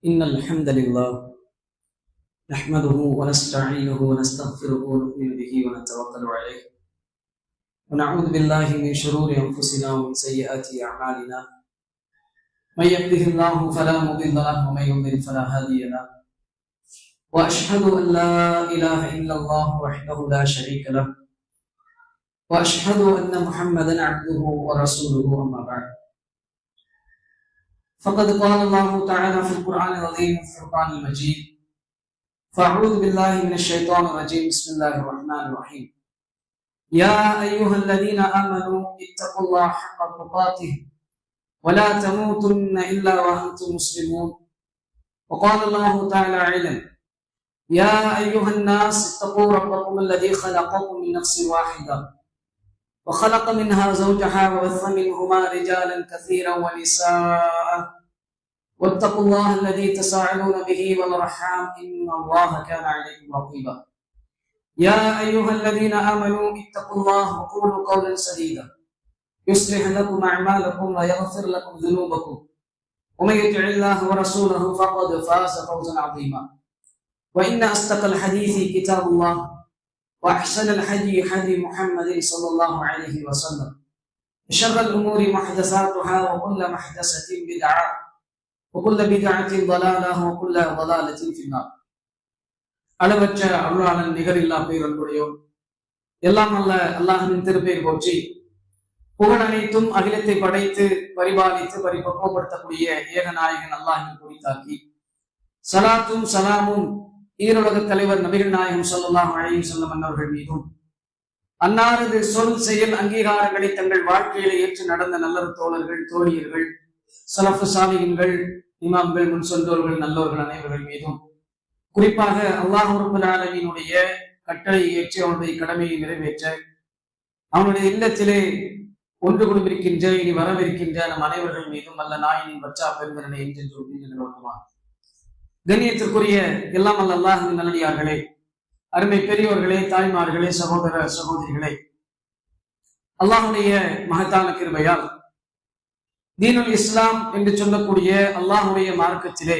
إن الحمد لله نحمده ونستعينه ونستغفره ونؤمن به ونتوكل عليه ونعوذ بالله من شرور أنفسنا ومن سيئات أعمالنا من يهده الله فلا مضل له ومن يضلل فلا هادي له وأشهد أن لا إله إلا الله وحده لا شريك له وأشهد أن محمدا عبده ورسوله أما بعد فقد قال الله تعالى في القرآن العظيم والفرقان المجيد فأعوذ بالله من الشيطان الرجيم بسم الله الرحمن الرحيم يا أيها الذين آمنوا اتقوا الله حق تقاته ولا تموتن إلا وأنتم مسلمون وقال الله تعالى علما يا أيها الناس اتقوا ربكم الذي خلقكم من نفس واحدة وخلق منها زوجها وبث منهما رجالا كثيرا ونساء واتقوا الله الذي تساءلون به والأرحام إن الله كان عليكم رقيبا يا أيها الذين آمنوا اتقوا الله وقولوا قولا سديدا يصلح لكم أعمالكم ويغفر لكم ذنوبكم ومن يطع الله ورسوله فقد فاز فوزا عظيما وإن أصدق الحديث كتاب الله وأحسن الحدي حدي محمد صلى الله عليه وسلم شر الأمور محدثاتها وكل محدثة بدعة وكل بدعة ضلالة وكل ضلالة في النار. அளவற்ற அருளாளன் நிகரில்லா பேரன்புடையோர் எல்லாம் அல்ல அல்லாஹ்வின் திருப்பெயர் போற்றி புகழ் அனைத்தும் அகிலத்தை படைத்து பரிபாலித்து பரிபக்குவப்படுத்தக்கூடிய ஏகநாயகன் அல்லாஹ்வின் குறித்தாக்கி சலாத்தும் சலாமும் ஈருலக தலைவர் நபிகள் நாயகம் ஸல்லல்லாஹு அலைஹி வஸல்லம் அவர்கள் மீதும் அன்னாரது சொல் செயல் அங்கீகாரங்களை தங்கள் வாழ்க்கையில ஏற்று நடந்த நல்ல தோழர்கள் தோழியர்கள் சலஃபு சாலிஹீன்கள் இமாம்கள் முன் சென்றோர்கள் நல்லோர்கள் அனைவர்கள் மீதும் குறிப்பாக அல்லாஹ் ரப்பல் ஆலமீனுடைய கட்டளை ஏற்று அவனுடைய கடமையை நிறைவேற்ற அவனுடைய இல்லத்திலே ஒன்று குழுவிருக்கின்ற இனி வரவிருக்கின்ற நம் அனைவர்கள் மீதும் அல்ல நாயினின் பச்சா பெருங்கரனை என்று கண்ணியத்திற்குரிய எல்லாம் அல்ல அல்லாஹ்வின் நல்லடியார்களே, அருமை பெரியோர்களே, தாய்மார்களே, சகோதர சகோதரிகளே, அல்லாஹுடைய மகத்தான கிருபையால் தீனுல் இஸ்லாம் என்று சொல்லக்கூடிய அல்லாஹுடைய மார்க்கத்திலே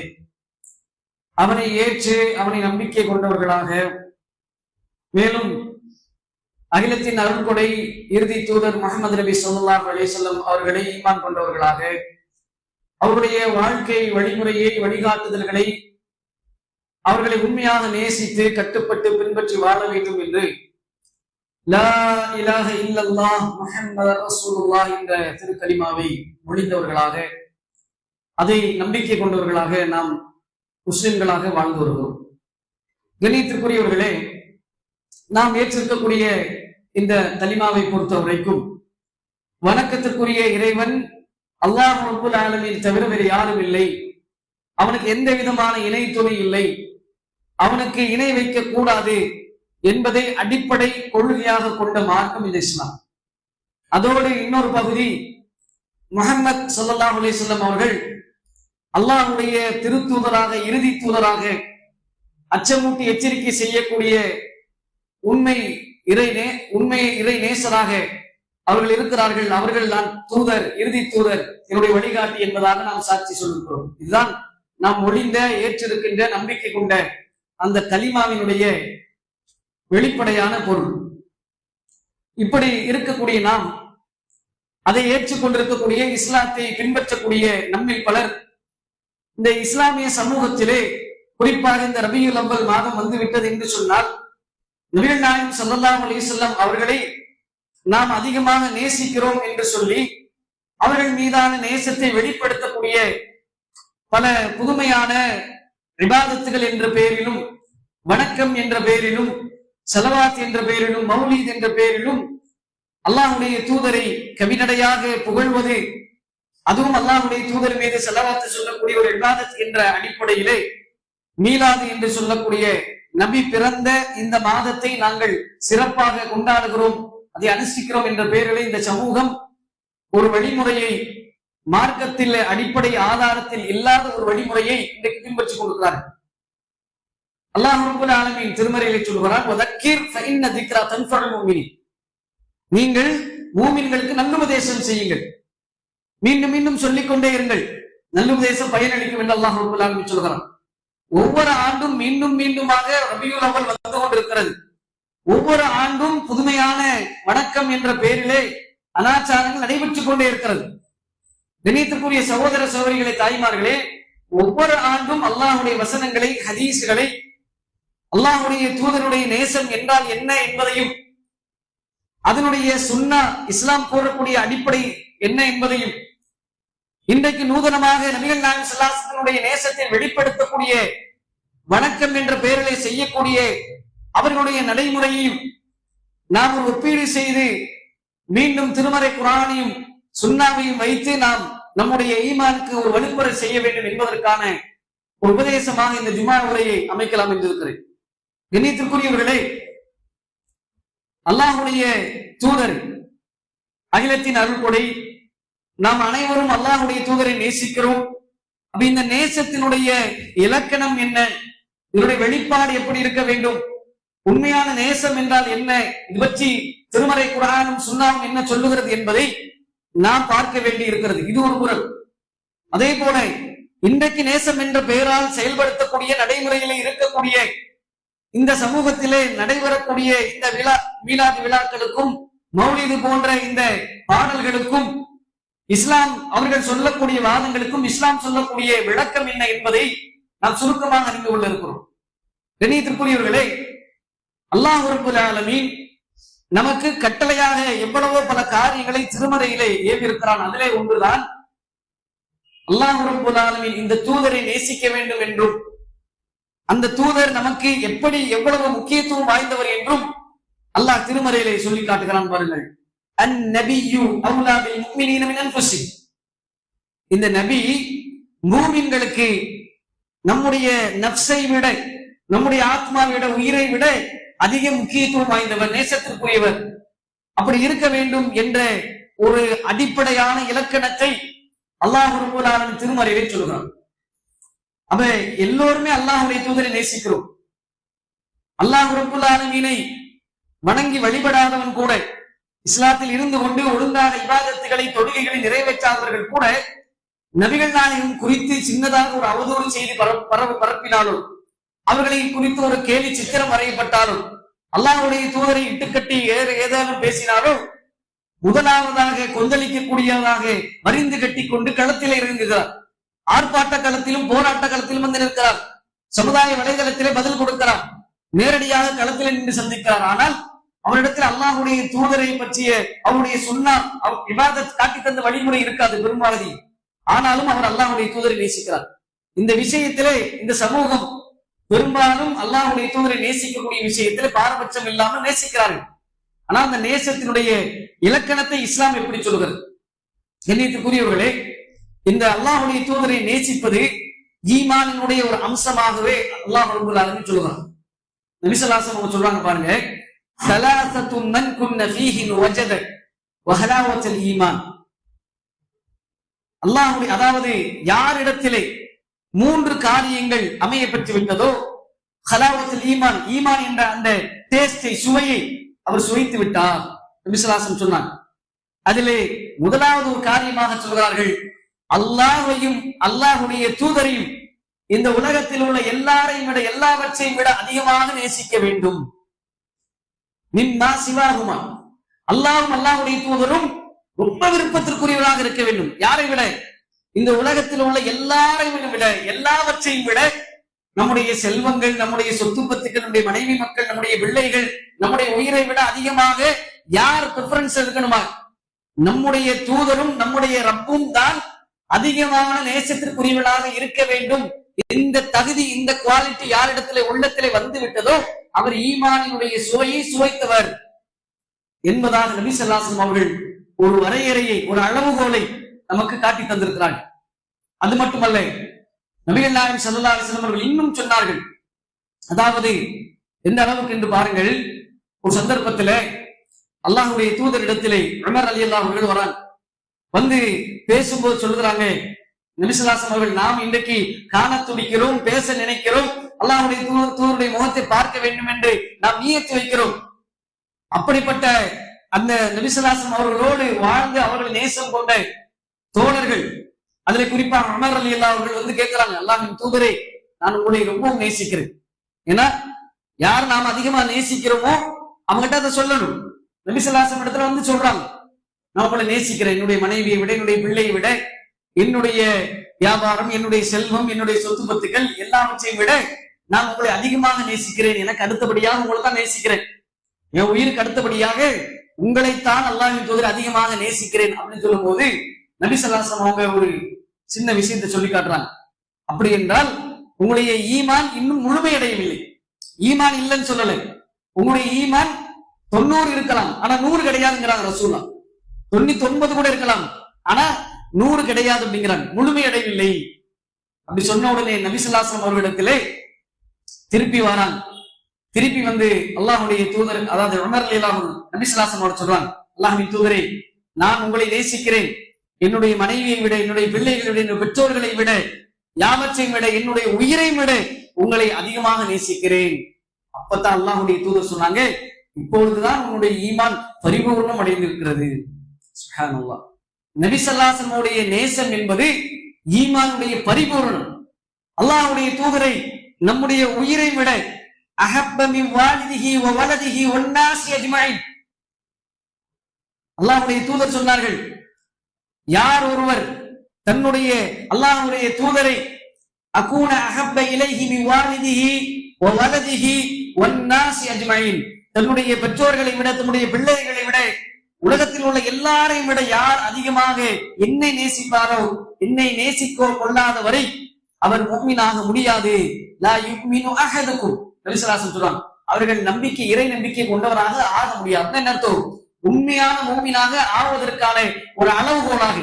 அவனை ஏற்று அவனை நம்பிக்கை கொண்டவர்களாக, மேலும் அகிலத்தின் அருள்கொடை இறுதி தூதர் முஹம்மது நபி ஸல்லல்லாஹு அலைஹி வஸல்லம் அவர்களை ஈமான் கொண்டவர்களாக அவருடைய வாழ்க்கை வழிமுறையை வழிகாட்டுதல்களை அவர்களை உண்மையாக நேசித்து கட்டுப்பட்டு பின்பற்றி வாழ வேண்டும் என்று லா இலாஹ இல்லல்லாஹ் முஹம்மது ரசூலுல்லாஹ் என்ற திருக்கலிமாவை மொழிந்தவர்களாக, அதை நம்பிக்கை கொண்டவர்களாக நாம் முஸ்லிம்களாக வாழ்ந்து வருகிறோம். கண்ணியத்திற்குரியவர்களே, நாம் ஏற்றிருக்கக்கூடிய இந்த கலிமாவை பொறுத்த வரைக்கும் வணக்கத்திற்குரிய இறைவன் அல்லாஹ் ரப்பல் ஆலமீன் தவிர வேறு யாரும் இல்லை, அவனுக்கு எந்த விதமான இணை துணை இல்லை, அவனுக்கு இணை வைக்க கூடாது என்பதை அடிப்படை கொள்கையாக கொண்ட மார்க்கம் இந்த இஸ்லாம். அதோடு இன்னொரு பகுதி முஹம்மது ஸல்லல்லாஹு அலைஹி வஸல்லம் அவர்கள் அல்லாஹ்வுடைய திருத்தூதராக இறுதி தூதராக அச்சமூட்டி எச்சரிக்கை செய்யக்கூடிய உண்மை இறை நேசராக அவர்கள் இருக்கிறார்கள். அவர்கள் தான் தூதர், இறுதி தூதர், என்னுடைய வழிகாட்டி என்பதாக நாம் சாட்சி சொல்லுகிறோம். இதுதான் நாம் ஒளிந்த ஏற்றிருக்கின்ற நம்பிக்கை கொண்ட அந்த கலிமாவினுடைய வெளிப்படையான பொருள். இப்படி இருக்கக்கூடிய நாம் அதை ஏற்றுக்கொண்டிருக்கக்கூடிய இஸ்லாத்தை பின்பற்றக்கூடிய நம்மில் பலர் இந்த இஸ்லாமிய சமூகத்திலே குறிப்பாக இந்த ரபியுல் அவ்வல் மாதம் வந்துவிட்டது என்று சொன்னால் நபிகள் நாயகம் ஸல்லல்லாஹு அலைஹி வஸல்லம் அவர்களை நாம் அதிகமாக நேசிக்கிறோம் என்று சொல்லி அவர்கள் மீதான நேசத்தை வெளிப்படுத்தக்கூடிய பல புதுமையான இபாதத்துகள் என்ற பெயரிலும், வணக்கம் என்ற பெயரிலும், ஸலவாத் என்ற பெயரிலும், மௌலீத் என்ற பெயரிலும் அல்லாஹ்வுடைய தூதரை கவிநடையாக புகழ்வது, அதுவும் அல்லாஹ்வுடைய தூதர் மீது ஸலவாத் சொல்லக்கூடிய ஒரு இபாதத் என்ற அடிப்படையிலே மீலாது என்று சொல்லக்கூடிய நபி பிறந்த இந்த மாதத்தை நாங்கள் சிறப்பாக கொண்டாடுகிறோம், அதை அனுஷ்டிக்கிறோம் என்ற பெயரிலே இந்த சமூகம் ஒரு வழிமுறையை, மார்க்கத்தில் அடிப்படை ஆதாரத்தில் இல்லாத ஒரு வழிமுறையை இன்றைக்கு பின்பற்றிக் கொண்டிருக்கிறார்கள். அல்லாஹ் ரப்பல் ஆலமீன் திருமறையிலே சொல்கிறார், வதக்கிர் ஃபஇன்ன திக்ரா தன்ஃபஉல் முஃமினீன், நீங்கள் மூமின்களுக்கு நல்லுபதேசம் செய்யுங்கள், மீண்டும் மீண்டும் சொல்லிக் கொண்டே இருங்கள், நல்லுபதேசம் பயனளிக்கும் என்று அல்லாஹ் ரப்பல் ஆலமீன் சொல்கிறான். ஒவ்வொரு ஆண்டும் மீண்டும் மீண்டுமாக ரபியுல் அவ்வல் வந்து கொண்டிருக்கிறது. ஒவ்வொரு ஆண்டும் புதுமையான வணக்கம் என்ற பெயரிலே அனாச்சாரங்கள் நடைபெற்றுக் கொண்டே இருக்கிறது. கண்ணியத்திற்குரிய சகோதர சகோதரிகளை, தாய்மார்களே, ஒவ்வொரு ஆண்டும் அல்லாஹுடைய வசனங்களை, ஹதீஸ்களை, அல்லாஹுடைய தூதருடைய நேசம் என்றால் என்ன என்பதையும், அதனுடைய சுன்னா இஸ்லாம் கூறக்கூடிய அடிப்படை என்ன என்பதையும், இன்றைக்கு நூதனமாக நபிகள் நாயகம் ஸல்லல்லாஹு அலைஹி வஸல்லம் நேசத்தை வெளிப்படுத்தக்கூடிய வணக்கம் என்ற பெயரிலே செய்யக்கூடிய அவர்களுடைய நடைமுறையையும் நாம் ஒரு ஒப்பீடு செய்து மீண்டும் திருமறை குர்ஆனையும் சுன்னாவையும் வைத்து நாம் நம்முடைய ஈமானுக்கு ஒரு வழிமுறை செய்ய வேண்டும் என்பதற்கான ஒரு உபதேசமாக இந்த ஜுமா உரையை அமைக்கலாம் என்று இருக்கிறேன். கண்ணியத்திற்குரியவர்களே, அல்லாஹுடைய தூதர் அகிலத்தின் அருள்கொடை. நாம் அனைவரும் அல்லாஹுடைய தூதரை நேசிக்கிறோம். அப்ப இந்த நேசத்தினுடைய இலக்கணம் என்ன, இதனுடைய வெளிப்பாடு எப்படி இருக்க வேண்டும், உண்மையான நேசம் என்றால் என்ன, இது பற்றி திருமறை குர்ஆனும் சுன்னாவும் என்ன சொல்லுகிறது என்பதை நாம் பார்க்க வேண்டி இருக்கிறது. இது ஒரு புறம். அதே போல இன்றைக்கு நேசம் என்ற பெயரால் செயல்படுத்தக்கூடிய நடைமுறையிலே இருக்கக்கூடிய இந்த சமூகத்திலே நடைபெறக்கூடிய இந்த மீலாது விழாக்களுக்கும் மௌலிது போன்ற இந்த பாடல்களுக்கும் இஸ்லாம் அவர்கள் சொல்லக்கூடிய வாதங்களுக்கும் இஸ்லாம் சொல்லக்கூடிய விளக்கம் என்ன என்பதை நாம் சுருக்கமாக அறிந்து கொள்ள இருக்கிறோம். கண்ணியத்திற்குரியவர்களே, அல்லாஹ் ரப்பல் ஆலமீன் நமக்கு கட்டளையாக எவ்வளவோ பல காரியங்களை திருமறையிலே ஏவி இருக்கிறான். அதிலே ஒன்றுதான் அல்லாஹ் ரப்பல் ஆலமீன் இந்த தூதரை நேசிக்க வேண்டும் என்றும், அந்த தூதர் நமக்கு எப்படி எவ்வளவு முக்கியத்துவம் வாய்ந்தவர் என்றும் அல்லாஹ் திருமறையிலே சொல்லி காட்டுகிறான். பாருங்கள், அந்நபியு அவுலா பில் முஃமினீன மின் அன்ஃபுஸிஹிம். இந்த நபி மூமின்களுக்கு நம்முடைய நஃப்ஸை விட, நம்முடைய ஆத்மாவை விட, உயிரை விட அதிக முக்கியத்துவம் வாய்ந்தவர், நேசத்திற்குரியவர். அப்படி இருக்க வேண்டும் என்ற ஒரு அடிப்படையான இலக்கணத்தை அல்லாஹ் ரப்பல் ஆலமீன் திருமறையிலே சொல்கிறார். அப்ப எல்லோருமே அல்லாஹ்வுடைய தூதரை நேசிக்கிறோம். அல்லாஹ் ரப்பல் ஆலமீனை வணங்கி வழிபடாதவன் கூட, இஸ்லாத்தில் இருந்து கொண்டு ஒழுங்காக இபாதத்துகளை, தொழுகைகளை நிறைவேற்றாதவர்கள் கூட நபிகள் நாயகம் குறித்து சின்னதாக ஒரு அவதூறு செய்தி பரப்பினாலும், அவர்களை குறித்து ஒரு கேலி சித்திரம் வரையப்பட்டாலும், அல்லாஹ்வுடைய தூதரை இட்டுக்கட்டி ஏதாவது பேசினாலும் முதலாவதாக கொந்தளிக்கக்கூடியதாக மறிந்து கட்டி கொண்டு களத்திலே இறங்குகிறார். ஆர்ப்பாட்ட களத்திலும் போராட்ட களத்திலும் வந்து நிற்கிறார். சமுதாய வலைதளத்திலே பதில் கொடுக்கிறார். நேரடியாக களத்திலே நின்று சந்திக்கிறார். ஆனால் அவரிடத்தில் அல்லாஹுடைய தூதரை பற்றிய அவருடைய சுன்னா, இபாதத் காட்டி தந்த வழிமுறை இருக்காது பெரும்பாலும். ஆனாலும் அவர் அல்லாஹுடைய தூதரை நேசிக்கிறார். இந்த விஷயத்திலே இந்த சமூகம் பெரும்பாலும் அல்லாஹுடைய தூதரை நேசிக்கக்கூடிய விஷயத்திலே பாரபட்சம் இல்லாமல் நேசிக்கிறார்கள். ஆனால் அந்த நேசத்தினுடைய இலக்கணத்தை இஸ்லாம் எப்படி சொல்கிறது? கண்ணியத்திற்குரியவர்களே, இந்த அல்லாஹுடைய தூதரை நேசிப்பது ஈமானினுடைய ஒரு அம்சமாகவே அல்லாஹ் ரப்பல் ஆலமீன் சொல்லுகிறார். நபி ஸல்லல்லாஹு அலைஹி வஸல்லம் சொல்றாங்க பாருங்க, ஸலாஸத்து மன் குன்ன ஃபீஹி வஜத வஹலாவத்துல் ஈமான். அல்லாஹ்வுடைய, அதாவது யாரிடத்திலே 3 காரியங்கள் அமைய பெற்று விட்டதோ, ஹலாவத்துல் ஈமான், ஈமான் என்ற அந்த டேஸ்டை, சுவையை அவர் சுவைத்து விட்டார் நபி ஸல்லல்லாஹு அலைஹி வஸல்லம் சொன்னாங்க. அதிலே முதலாவது ஒரு காரியமாக சொல்கிறார்கள், அல்லாஹ்வையும் அல்லாஹ்வுடைய தூதரையும் இந்த உலகத்தில் உள்ள எல்லாரையும் விட, எல்லாவற்றையும் விட அதிகமாக நேசிக்க வேண்டும். மிம்மா சிவாஹுமா, அல்லாஹ்வும் அல்லாஹ்வுடைய தூதரும் ரொம்ப விருப்பத்திற்குரியவராக இருக்க வேண்டும். யாரை விட? இந்த உலகத்தில் உள்ள எல்லாரையும் விட, எல்லாவற்றையும் விட, நம்முடைய செல்வங்கள், நம்முடைய சொத்து பத்துக்கள், நம்முடைய மனைவி மக்கள், நம்முடைய பிள்ளைகள், நம்முடைய உயிரை விட அதிகமாக யார் பிரிஃபரன்ஸ் இருக்கணுமா? நம்முடைய தூதரும் நம்முடைய ரப்பும் தான் அதிகமான நேசத்திற்குரியவர்களாக இருக்க வேண்டும். இந்த தகுதி, இந்த குவாலிட்டி யாரிடத்திலே உள்ளத்திலே வந்து விட்டதோ அவர் ஈமானினுடைய சுவையை சுவைத்தவர் என்பதாக நபி ஸல்லல்லாஹு அலைஹி வஸல்லம் அவர்கள் ஒரு வரையறையை, ஒரு அளவுகோலை நமக்கு காட்டி தந்திருக்கிறார்கள். அது மட்டுமல்ல, நபிகள் நாயகம் ஸல்லல்லாஹு அலைஹி வஸல்லம் அவர்கள் இன்னும் சொன்னார்கள். அதாவது எந்த அளவுக்கு என்று பாருங்கள். ஒரு சந்தர்ப்பத்தில் அல்லாஹ்வுடைய தூதரிடத்திலே உமர் ரலியல்லாஹு அன்ஹு அவர்கள் வராங்க. வந்து பேசும்போது சொல்லுகிறாங்க, நபி ஸல்லல்லாஹு அலைஹி வஸல்லம் அவர்கள், நாம் இன்றைக்கு காண துடிக்கிறோம், பேச நினைக்கிறோம், அல்லாஹ்வுடைய தூதருடைய முகத்தை பார்க்க வேண்டும் என்று நாம் நியத்து வைக்கிறோம். அப்படிப்பட்ட அந்த நபி ஸல்லல்லாஹு அலைஹி வஸல்லம் அவர்களோடு வாழ்ந்து அவர்கள் நேசம் கொண்ட தோழர்கள் அதுல குறிப்பாக உமர் ரலியல்லாஹு அவர்கள் வந்து கேட்கிறாங்க, அல்லாஹ்வின் தூதரே, நான் உங்களை ரொம்பவும் நேசிக்கிறேன். ஏன்னா யார் நாம் அதிகமா நேசிக்கிறோமோ அவங்ககிட்ட அதை சொல்லணும். நபி ஸல்லல்லாஹு அலைஹி வஸல்லம் இடத்துல வந்து சொல்றாங்க, நான் உங்களை நேசிக்கிறேன், என்னுடைய மனைவியை விட, என்னுடைய பிள்ளையை விட, என்னுடைய வியாபாரம், என்னுடைய செல்வம், என்னுடைய சொத்து பத்துக்கள் எல்லாவற்றையும் விட நான் உங்களை அதிகமாக நேசிக்கிறேன். எனக்கு அடுத்தபடியாக உங்களை தான் நேசிக்கிறேன். என் உயிருக்கு அடுத்தபடியாக உங்களைத்தான் அல்லாஹ்வின் தூதர் அதிகமாக நேசிக்கிறேன் அப்படின்னு சொல்லும் போது நபி ஸல்லல்லாஹு அலைஹி வஸல்லம் அவங்க ஒரு சின்ன விஷயத்தை சொல்லி காட்டுறாங்க. அப்படி என்றால் உங்களுடைய ஈமான் இன்னும் முழுமையடையவில்லை. ஈமான் இல்லைன்னு சொல்லலை. உங்களுடைய ஈமான் 90 இருக்கலாம், ஆனா 100 கிடையாதுங்கிறாங்க ரசூலுல்லாஹ். 99 கூட இருக்கலாம், ஆனா 100 கிடையாது அப்படிங்கிறாங்க. முழுமையடையவில்லை. அப்படி சொன்ன உடனே நபி ஸல்லல்லாஹு அலைஹி வஸல்லம் அவர்களிடத்திலே திருப்பி வராங்க. திருப்பி வந்து அல்லாஹ்வுடைய தூதர், அதாவது உமர் ரலியல்லாஹு அன்ஹு நபி ஸல்லல்லாஹு அலைஹி வஸல்லம் சொல்றாங்க, அல்லாஹ்வின் தூதரே, நான் உங்களை நேசிக்கிறேன். என்னுடைய மனைவியை விட, என்னுடைய பிள்ளைகளை விட, என்னுடைய பெற்றோர்களை விட, யாவற்றையும் விட, என்னுடைய உயிரை விட உங்களை அதிகமாக நேசிக்கிறேன். அப்பதான் அல்லாஹ்வுடைய தூதர் சொன்னாங்க, இப்பொழுதுதான் உன்னுடைய ஈமான் பரிபூர்ணம் அடைந்திருக்கிறது. சுப்ஹானல்லாஹ். நபி ஸல்லல்லாஹு அலைஹி வஸல்லம் நேசம் என்பது ஈமானுடைய பரிபூரணம். அல்லாஹ்வுடைய தூதரை நம்முடைய உயிரை விட அஹப்ப மின் வாலிதிஹி வ வலதிஹி வன்னாஸி அஜ்மஈன். அல்லாஹ்வுடைய தூதர் சொன்னார்கள், யார் ஒருவர் தன்னுடைய அல்லாஹ்வுடைய தூதரை அகூன அஹப்ப இலைஹி மின் வாலிதிஹி வ வலதிஹி வன்னாஸி அஜ்மஈன், தன்னுடைய பெற்றோர்களை விட, தன்னுடைய பிள்ளைகளை விட, உலகத்தில் உள்ள எல்லாரையும் விட யார் அதிகமாக என்னை நேசிப்பாரோ, என்னை நேசிக்கோ கொள்ளாத வரை அவர் முஃமினாக முடியாது. லா யுமினு அஹதுக்கும், நபி ஸல்லல்லாஹு அலைஹி வஸல்லம் சொல்றாங்க, அவர்கள் நம்பிக்கை, இறை நம்பிக்கை கொண்டவராக ஆக முடியாது. என்ன அர்த்தம்? உண்மையான முஃமினாக ஆவதற்கான ஒரு அளவுகோலாக,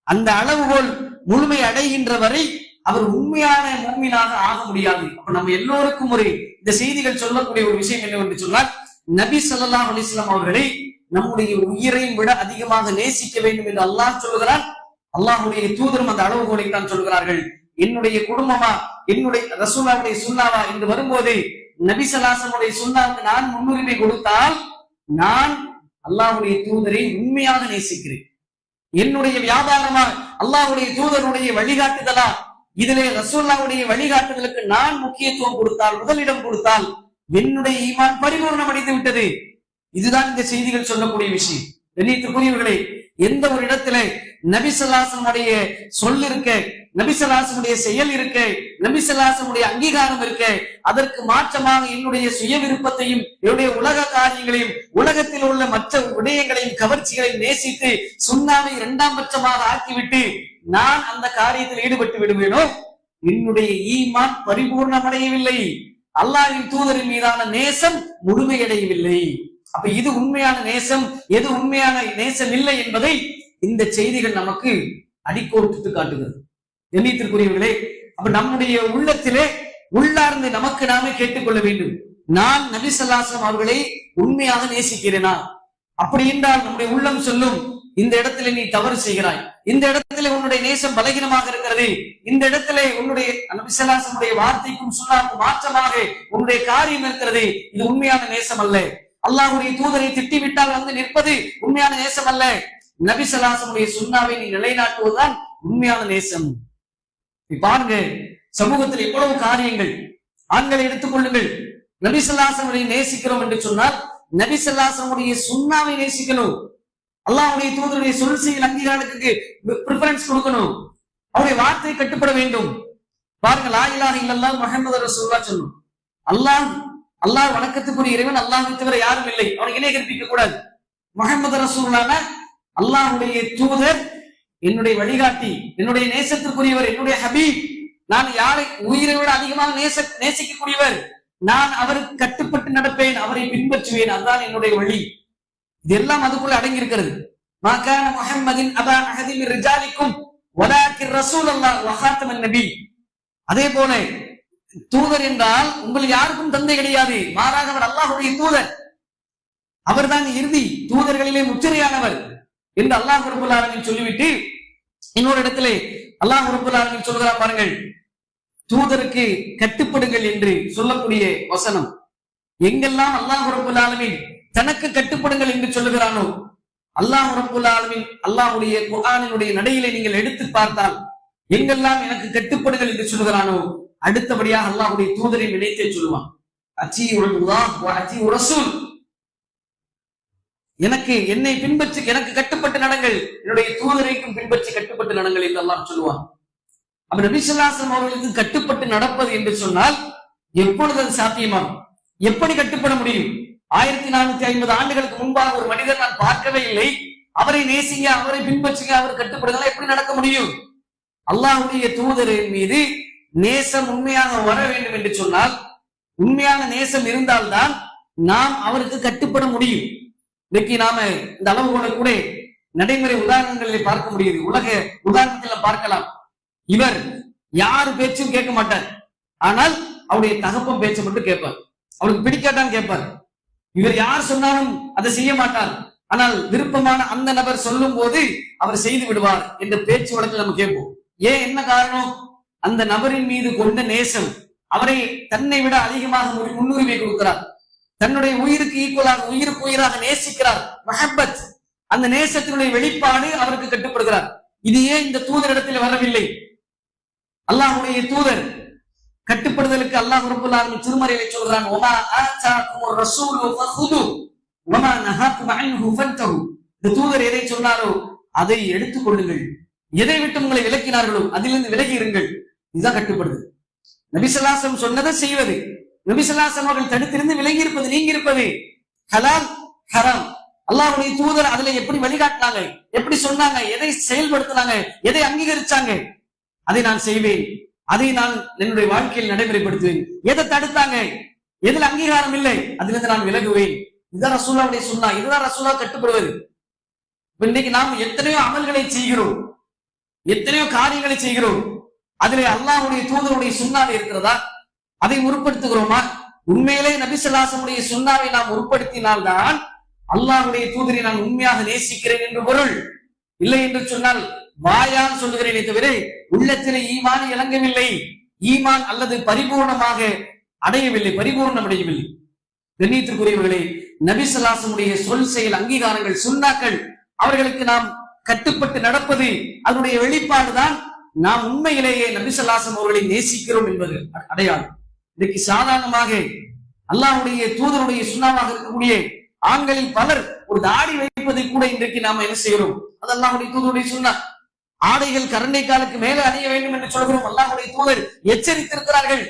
அந்த அளவுகோல் முழுமை அடைகின்ற வரை அவர் உண்மையான முஃமினாக ஆக முடியாது. அப்ப நம்ம எல்லோருக்கும் ஒரு இந்த செய்திகள் சொல்லக்கூடிய ஒரு விஷயம் என்னவென்று சொன்னால், நபி ஸல்லல்லாஹு அலைஹி வஸல்லம் அவர்களை நம்முடைய உயிரை விட அதிகமாக நேசிக்க வேண்டும் என்று அல்லாஹ் சொல்லுகிறான். அல்லாஹ்வுடைய தூதரும் அந்த அளவுகோலை தான் சொல்கிறார்கள். என்னுடைய குடும்பமா, என்னுடைய ரசூலுல்லாஹ்வுடைய சுன்னாவா என்று வரும்போது நபி ஸல்லல்லாஹு அலைஹி வஸல்லம் சுன்னாவுக்கு நான் முன்னுரிமை கொடுத்தால் நான் அல்லாஹ்வுடைய தூதரை உண்மையாக நேசிக்கிறேன். என்னுடைய வியாபாரமா, அல்லாஹ்வுடைய தூதருடைய வழிகாட்டுதலா, இதிலே ரசூலுல்லாஹ்வுடைய வழிகாட்டுதலுக்கு நான் முக்கியத்துவம் கொடுத்தால், முதலிடம் கொடுத்தால் என்னுடைய ஈமான் பரிபூர்ணம் அடைந்து விட்டது. இதுதான் இந்த செய்திகள் சொல்லக்கூடிய விஷயம். கண்ணியத்திற்குரியவர்களே, எந்த ஒரு இடத்துல நபி ஸல்லல்லாஹு அலைஹி வஸல்லம் சொல் இருக்க, நபி ஸல்லல்லாஹு அலைஹி வஸல்லம் செயல் இருக்க, நபி ஸல்லல்லாஹு அலைஹி வஸல்லம் அங்கீகாரம் இருக்க, அதற்கு மாற்றமாக என்னுடைய சுய விருப்பத்தையும், என்னுடைய உலக காரியங்களையும், உலகத்தில் உள்ள மற்ற விடயங்களையும், கவர்ச்சிகளையும் நேசித்து சுன்னாவை 2ஆம் பட்சமாக ஆக்கிவிட்டு நான் அந்த காரியத்தில் ஈடுபட்டு விடுவேனோ, என்னுடைய ஈமான் பரிபூர்ணமடையவில்லை. அல்லாஹ்வின் தூதரின் மீதான நேசம் முழுமையடையவில்லை. அப்ப இது உண்மையான நேசம், எது உண்மையான நேசம் இல்லை என்பதை இந்த செய்திகள் நமக்கு அடிக்கோட்டு காட்டுகிறது. எண்ணியத்திற்குரியவர்களே, அப்ப நம்முடைய உள்ளத்திலே உள்ளார்ந்து நமக்கு நாமே கேட்டுக்கொள்ள வேண்டும், நான் நபி ஸல்லல்லாஹு அலைஹி வஸல்லம் அவர்களை உண்மையாக நேசிக்கிறேனா? அப்படி என்றால் நம்முடைய உள்ளம் சொல்லும், இந்த இடத்துல நீ தவறு செய்கிறாய், இந்த இடத்துல உன்னுடைய நேசம் பலகீனமாக இருக்கிறது, இந்த இடத்துல உன்னுடைய நபி ஸல்லல்லாஹு அலைஹி வஸல்லம் வார்த்தைக்கும் சுன்னாவுக்கும் மாற்றமாக உன்னுடைய காரியம் இருக்கிறது, இது உண்மையான நேசம் அல்ல. அல்லாஹ்வுடைய தூதரை திட்டிவிட்டால் வந்து நிற்பது உண்மையான நேசம் அல்ல. நபி ஸல்லல்லாஹு அலைஹி வஸல்லம் சுன்னாவை நீ நிலைநாட்டுவதுதான் உண்மையான நேசம். பாருங்க, சமூகத்தில் எவ்வளவு காரியங்கள். ஆண்களை எடுத்துக் கொள்ளுங்கள். நபி ஸல்லல்லாஹு அலைஹி வஸல்லம் நேசிக்கிறோம் என்று சொன்னால் நபி ஸல்லல்லாஹு அலைஹி வஸல்லம் சுன்னாவை நேசிக்கணும். அல்லாஹ்வுடைய தூதருடைய சொல் செயல் அங்கீகாரத்துக்கு பிரிஃபரன்ஸ் கொடுக்கணும். அவருடைய வார்த்தை கட்டுப்பட வேண்டும். பாருங்க, லா இலாஹ இல்லல்லாஹ் முஹம்மது ரசூலுல்லாஹ் சொல்லணும். அல்லாஹ் வணக்கத்துக்குரிய இறைவன், அல்லாஹ்வை தவிர யாரும் இல்லை, அவனுக்கு இணை கற்பிக்க கூடாது. முஹம்மது ரசூலுல்லாஹ் அல்லாஹ்வுடைய தூதர், என்னுடைய வழிகாட்டி, என்னுடைய நேசத்திற்குரியவர், என்னுடைய ஹபீப், நான் யாரை உயிரை விட அதிகமாக நேசிக்கக்கூடியவர், நான் அவருக்கு கட்டுப்பட்டு நடப்பேன், அவரை பின்பற்றுவேன், அதுதான் என்னுடைய வழி. இதெல்லாம் அதுக்குள்ள அடங்கி இருக்கிறது. மாகான முஹம்மதின் அபா அஹதி மின் ரிஜாலிக்கும் வலாக்கின் ரசூலுல்லாஹ் வ ஹாத்தமன் நபி. அதே போல தூதர் என்றால் உங்கள் யாருக்கும் தந்தை கிடையாது, மாறாக அவர் அல்லாஹ்வுடைய தூதர், அவர்தான் இறுதி தூதர்களிலே முத்திரையானவர் என்று அல்லாஹ் ரப்பல் ஆலமீன் சொல்லிவிட்டு இன்னொரு இடத்திலே அல்லாஹ் ரப்பல் ஆலமீன் சொல்கிறார் பாருங்கள், தூதருக்கு கட்டுப்படுங்கள் என்று சொல்லக்கூடிய வசனம். எங்கெல்லாம் அல்லாஹ் ரப்பல் ஆலமீன் தனக்கு கட்டுப்படுங்கள் என்று சொல்லுகிறானோ அல்லாஹ் ரப்புல் ஆலமீன் அல்லாஹ்வுடைய குர்ஆனினுடைய நடையிலே நீங்கள் எடுத்து பார்த்தால் எங்கெல்லாம் எனக்கு கட்டுப்படுங்கள் என்று சொல்கிறானோ அடுத்தபடியாக அல்லாஹ்வுடைய தூதரை நினைத்தே சொல்லுவான். அத்தீஉல்லாஹ் வ அத்தீஉர் ரசூல், என்னை பின்பற்றி எனக்கு கட்டுப்பட்டு நடங்கள், என்னுடைய தூதரைக்கும் பின்பற்றி கட்டுப்பட்டு நடங்கள் என்று அல்லாஹ் சொல்லுவான். அப்ப நபி ஸல்லல்லாஹு அலைஹி வஸல்லம் அவர்களுக்கு கட்டுப்பட்டு நடப்பது என்று சொன்னால் எப்பொழுது அது சாத்தியமாகும்? எப்படி கட்டுப்பட முடியும்? 1450 ஆண்டுகளுக்கு முன்பாக ஒரு மனிதர் நான் பார்க்கவே இல்லை, அவரை நேசிங்க, அவரை பின்பற்றுங்க, அவர் கட்டுப்படுதல் எப்படி நடக்க முடியும்? அல்லாஹ்வுடைய தூதரின் மீது நேசம் உண்மையாக வர வேண்டும் என்று சொன்னால், உண்மையான நேசம் இருந்தால்தான் நாம் அவருக்கு கட்டுப்பட முடியும். இன்னைக்கு நாம இந்த அளவுகோலை கூட நடைமுறை உதாரணங்களில் பார்க்க முடியுது. உலக உதாரணத்தில் பார்க்கலாம். இவர் யாரு பேச்சும் கேட்க மாட்டார், ஆனால் அவருடைய தகப்பன் பேச்சை மட்டும் கேட்பார். அவருக்கு பிடிக்காட்டான்னு கேட்பார். இவர் யார் சொன்னாலும் அதை செய்ய மாட்டார், ஆனால் விருப்பமான அந்த நபர் சொல்லும் போது அவர் செய்து விடுவார் என்ற பேச்சு வழக்கில் நம்ம கேட்போம். ஏன், என்ன காரணம்? அந்த நபரின் மீது கொண்ட நேசம், அவரை தன்னை விட அதிகமாக முன்னுரிமை கொடுக்கிறார், தன்னுடைய உயிருக்கு ஈக்குவலாக உயிருக்கு உயிராக நேசிக்கிறார். மஹப்பத், அந்த நேசத்தினுடைய வெளிப்பாடு அவருக்கு கட்டுப்படுகிறார். இது ஏன் இந்த தூதரிடத்தில் வரவில்லை? அல்லாஹ்வுடைய தூதர் கட்டுப்படுதலுக்கு அல்லாஹ் ரப்பல் ஆலமீன் திருமறையிலே சொல்றான், வமா ஆதாகுமுர் ரசூலு ஃபஹுது வமா நஹாகும் அன்ஹு ஃபன்தஹு. இந்த தூதர் எதை சொன்னாரோ அதை எடுத்துக் கொள்ளுங்கள், எதை விட்டு உங்களை விலக்கினார்களோ அதிலிருந்து விலகி இருங்கள். இதுதான் கட்டுப்படுது. நபி ஸல்லல்லாஹு அலைஹி வஸல்லம் சொன்னதை செய்வது, நபி ஸல்லல்லாஹு அலைஹி வஸல்லம் அவர்கள் தடுத்திருந்து விலகி இருப்பது, நீங்க இருப்பது. ஹலால் ஹராம் அல்லாஹ்வுடைய தூதர் அதுல எப்படி வழிகாட்டினாங்க, எப்படி சொன்னாங்க, எதை செயல்படுத்தினாங்க, எதை அங்கீகரிச்சாங்க, அதை நான் செய்வேன், அதை நான் என்னுடைய வாழ்க்கையில் நடைமுறைப்படுத்துவேன். எதை தடுத்தாங்க, எதில் அங்கீகாரம் இல்லை, அதிலிருந்து நான் விலகுவேன். இதுதான் ரசூலுல்லாஹ்வுடைய சுன்னா, இதுதான் ரசூலுல்லாஹ் கட்டுப்படுவது. இன்னைக்கு நாம் எத்தனையோ அமல்களை செய்கிறோம், எத்தனையோ காரியங்களை செய்கிறோம், அதிலே அல்லாஹ்வுடைய தூதருடைய சுன்னாவை இருக்கிறதா? அதை முற்படுத்துகிறோமா? உண்மையிலே நபி ஸல்லல்லாஹு அலைஹி வஸல்லம் சுன்னாவை நாம் முற்படுத்தினால்தான் அல்லாஹ்வுடைய தூதரை நான் உண்மையாக நேசிக்கிறேன் என்று பொருள். இல்லை என்று சொன்னால் வாயால் சொல்லுகிறேனே தவிர உள்ளத்திலே ஈமான் இறங்கவில்லை, ஈமான் அல்லது பரிபூர்ணமாக அடையவில்லை, பரிபூர்ணம் அடையவில்லை. கண்ணியத்திற்குரியவர்களே, நபி ஸல்லல்லாஹு அலைஹி வஸல்லம் சொல் செயல் அங்கீகாரங்கள் சுன்னாக்கள் அவர்களுக்கு நாம் கட்டுப்பட்டு நடப்பது, அதனுடைய வெளிப்பாடுதான் நாம் உண்மையிலேயே நபி ஸல்லல்லாஹு அலைஹி வஸல்லம் அவர்களை நேசிக்கிறோம் என்பது அடையாளம். இன்னைக்கு சாதாரணமாக அல்லாஹ்வுடைய தூதருடைய சுன்னாவாக இருக்கக்கூடிய ஆண்களில் பலர் ஒரு தாடி வைப்பதை கூட இன்றைக்கு நாம என்ன செய்கிறோம்? அது அல்லாஹ்வுடைய தூதருடைய சுன்னா. ஆடைகள் கரண்டை காலுக்கு மேலே அணிய வேண்டும் என்று சொல்கிறோம். அல்லாஹ்வுடைய தூதர் எச்சரித்திருக்கிறார்கள்.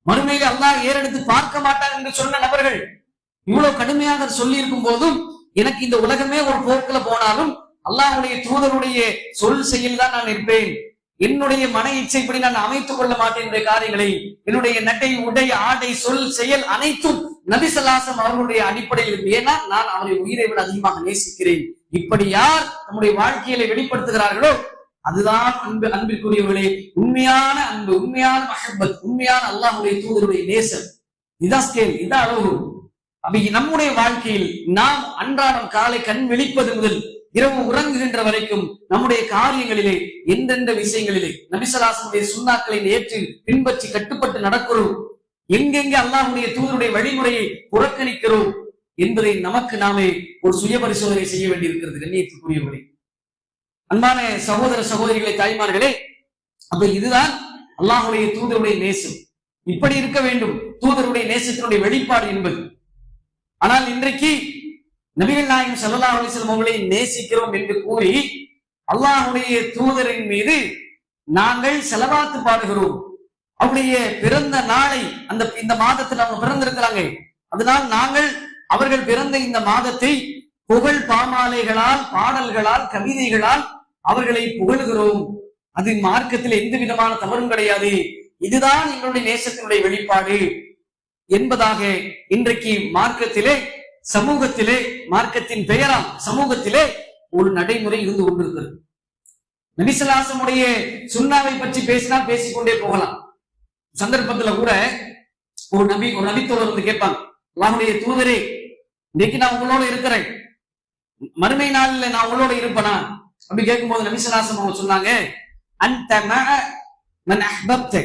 மறுமையிலே அல்லாஹ் ஏறெடுத்து பார்க்க மாட்டார் என்று சொன்ன நபர்கள் இவ்வளவு கடுமையாக சொல்லி இருக்கும் போதும், எனக்கு இந்த உலகமே ஒரு போக்குல போனாலும் அல்லாஹ்வுடைய தூதருடைய சொல் செயல் தான் நான் இருப்பேன், என்னுடைய மன இச்சைப்படி நான் அமைத்துக் கொள்ள மாட்டேன் என்ற காரியங்களை, என்னுடைய நட்டை உடை ஆடை சொல் செயல் அனைத்தும் நபி ஸல்லல்லாஹு அலைஹி வஸல்லம் அவர்களுடைய அடிப்படையில் இருக்கு. ஏன்னா நான் அவரை உயிரை விட அதிகமாக நேசிக்கிறேன். இப்படி யார் நம்முடைய வாழ்க்கையில வெளிப்படுத்துகிறார்களோ அதுதான் அன்பிற்குரியவர்களே உண்மையான அன்பு, உண்மையான மஹப்பத், உண்மையான அல்லாஹ்வுடைய தூதருடைய நேசம். இதான் ஸ்கேல், இதான் அளவு. அப்ப நம்முடைய வாழ்க்கையில் நாம் அன்றாடம் காலை கண் விழிப்பது முதல் இரவு உறங்குகின்ற வரைக்கும் நம்முடைய காரியங்களிலே எந்தெந்த விஷயங்களிலே நபி ஸல்லல்லாஹு அலைஹி வஸல்லம் சுன்னாக்களை ஏற்று பின்பற்றி கட்டுப்பட்டு நடக்கிறோம், எங்கெங்கே அல்லாஹ்வுடைய தூதருடைய வழிமுறையை புறக்கணிக்கிறோம் என்பதை நமக்கு நாமே ஒரு சுய பரிசோதனை செய்ய வேண்டியிருக்கிறது. கண்ணியத்துக்குரியவர்களே, அன்பான சகோதர சகோதரிகளை, தாய்மார்களே, அப்ப இதுதான் அல்லாஹ்வுடைய தூதருடைய நேசம். இப்படி இருக்க வேண்டும் தூதருடைய நேசத்தினுடைய வெளிப்பாடு என்பது. ஆனால் இன்றைக்கு நபிகள் நாயகம் ஸல்லல்லாஹு அலைஹி வஸல்லம் அவர்களை நேசிக்கிறோம் என்று கூறி அல்லாஹ்வுடைய தூதரின் மீது நாங்கள் ஸலவாத் பாடுகிறோம். அவருடைய பிறந்த நாளை இந்த மாதத்தில் அவங்க பிறந்திருக்கிறாங்க, அதனால் நாங்கள் அவர்கள் பிறந்த இந்த மாதத்தை புகழ் பாமாலைகளால், பாடல்களால், கவிதைகளால் அவர்களை புகழ்கிறோம். அது மார்க்கத்தில் எந்த விதமான தவறும் கிடையாது, இதுதான் எங்களுடைய நேசத்தினுடைய வெளிப்பாடு என்பதாக இன்றைக்கு மார்க்கத்திலே, சமூகத்திலே, மார்க்கத்தின் பெயரால் சமூகத்திலே ஒரு நடைமுறை இருந்து கொண்டிருக்கிறது. நபி ஸல்லல்லாஹு அலைஹி வஸல்லம் சுன்னாவை பற்றி பேசினால் பேசிக்கொண்டே போகலாம். சந்தர்ப்பத்துல கூட ஒரு நபித்தோழர் வந்து கேட்பாங்க, அல்லாஹ்வுடைய தூதரே, இன்னைக்கு நான் உங்களோட இருக்கிறேன், மறுமை நாளில் நான் உங்களோட இருப்பேனா அப்படி கேட்கும்போது நபி ஸல்லல்லாஹு அலைஹி வஸல்லம் சொன்னாங்க, அன்த மஅ மன் அஹ்பப்த,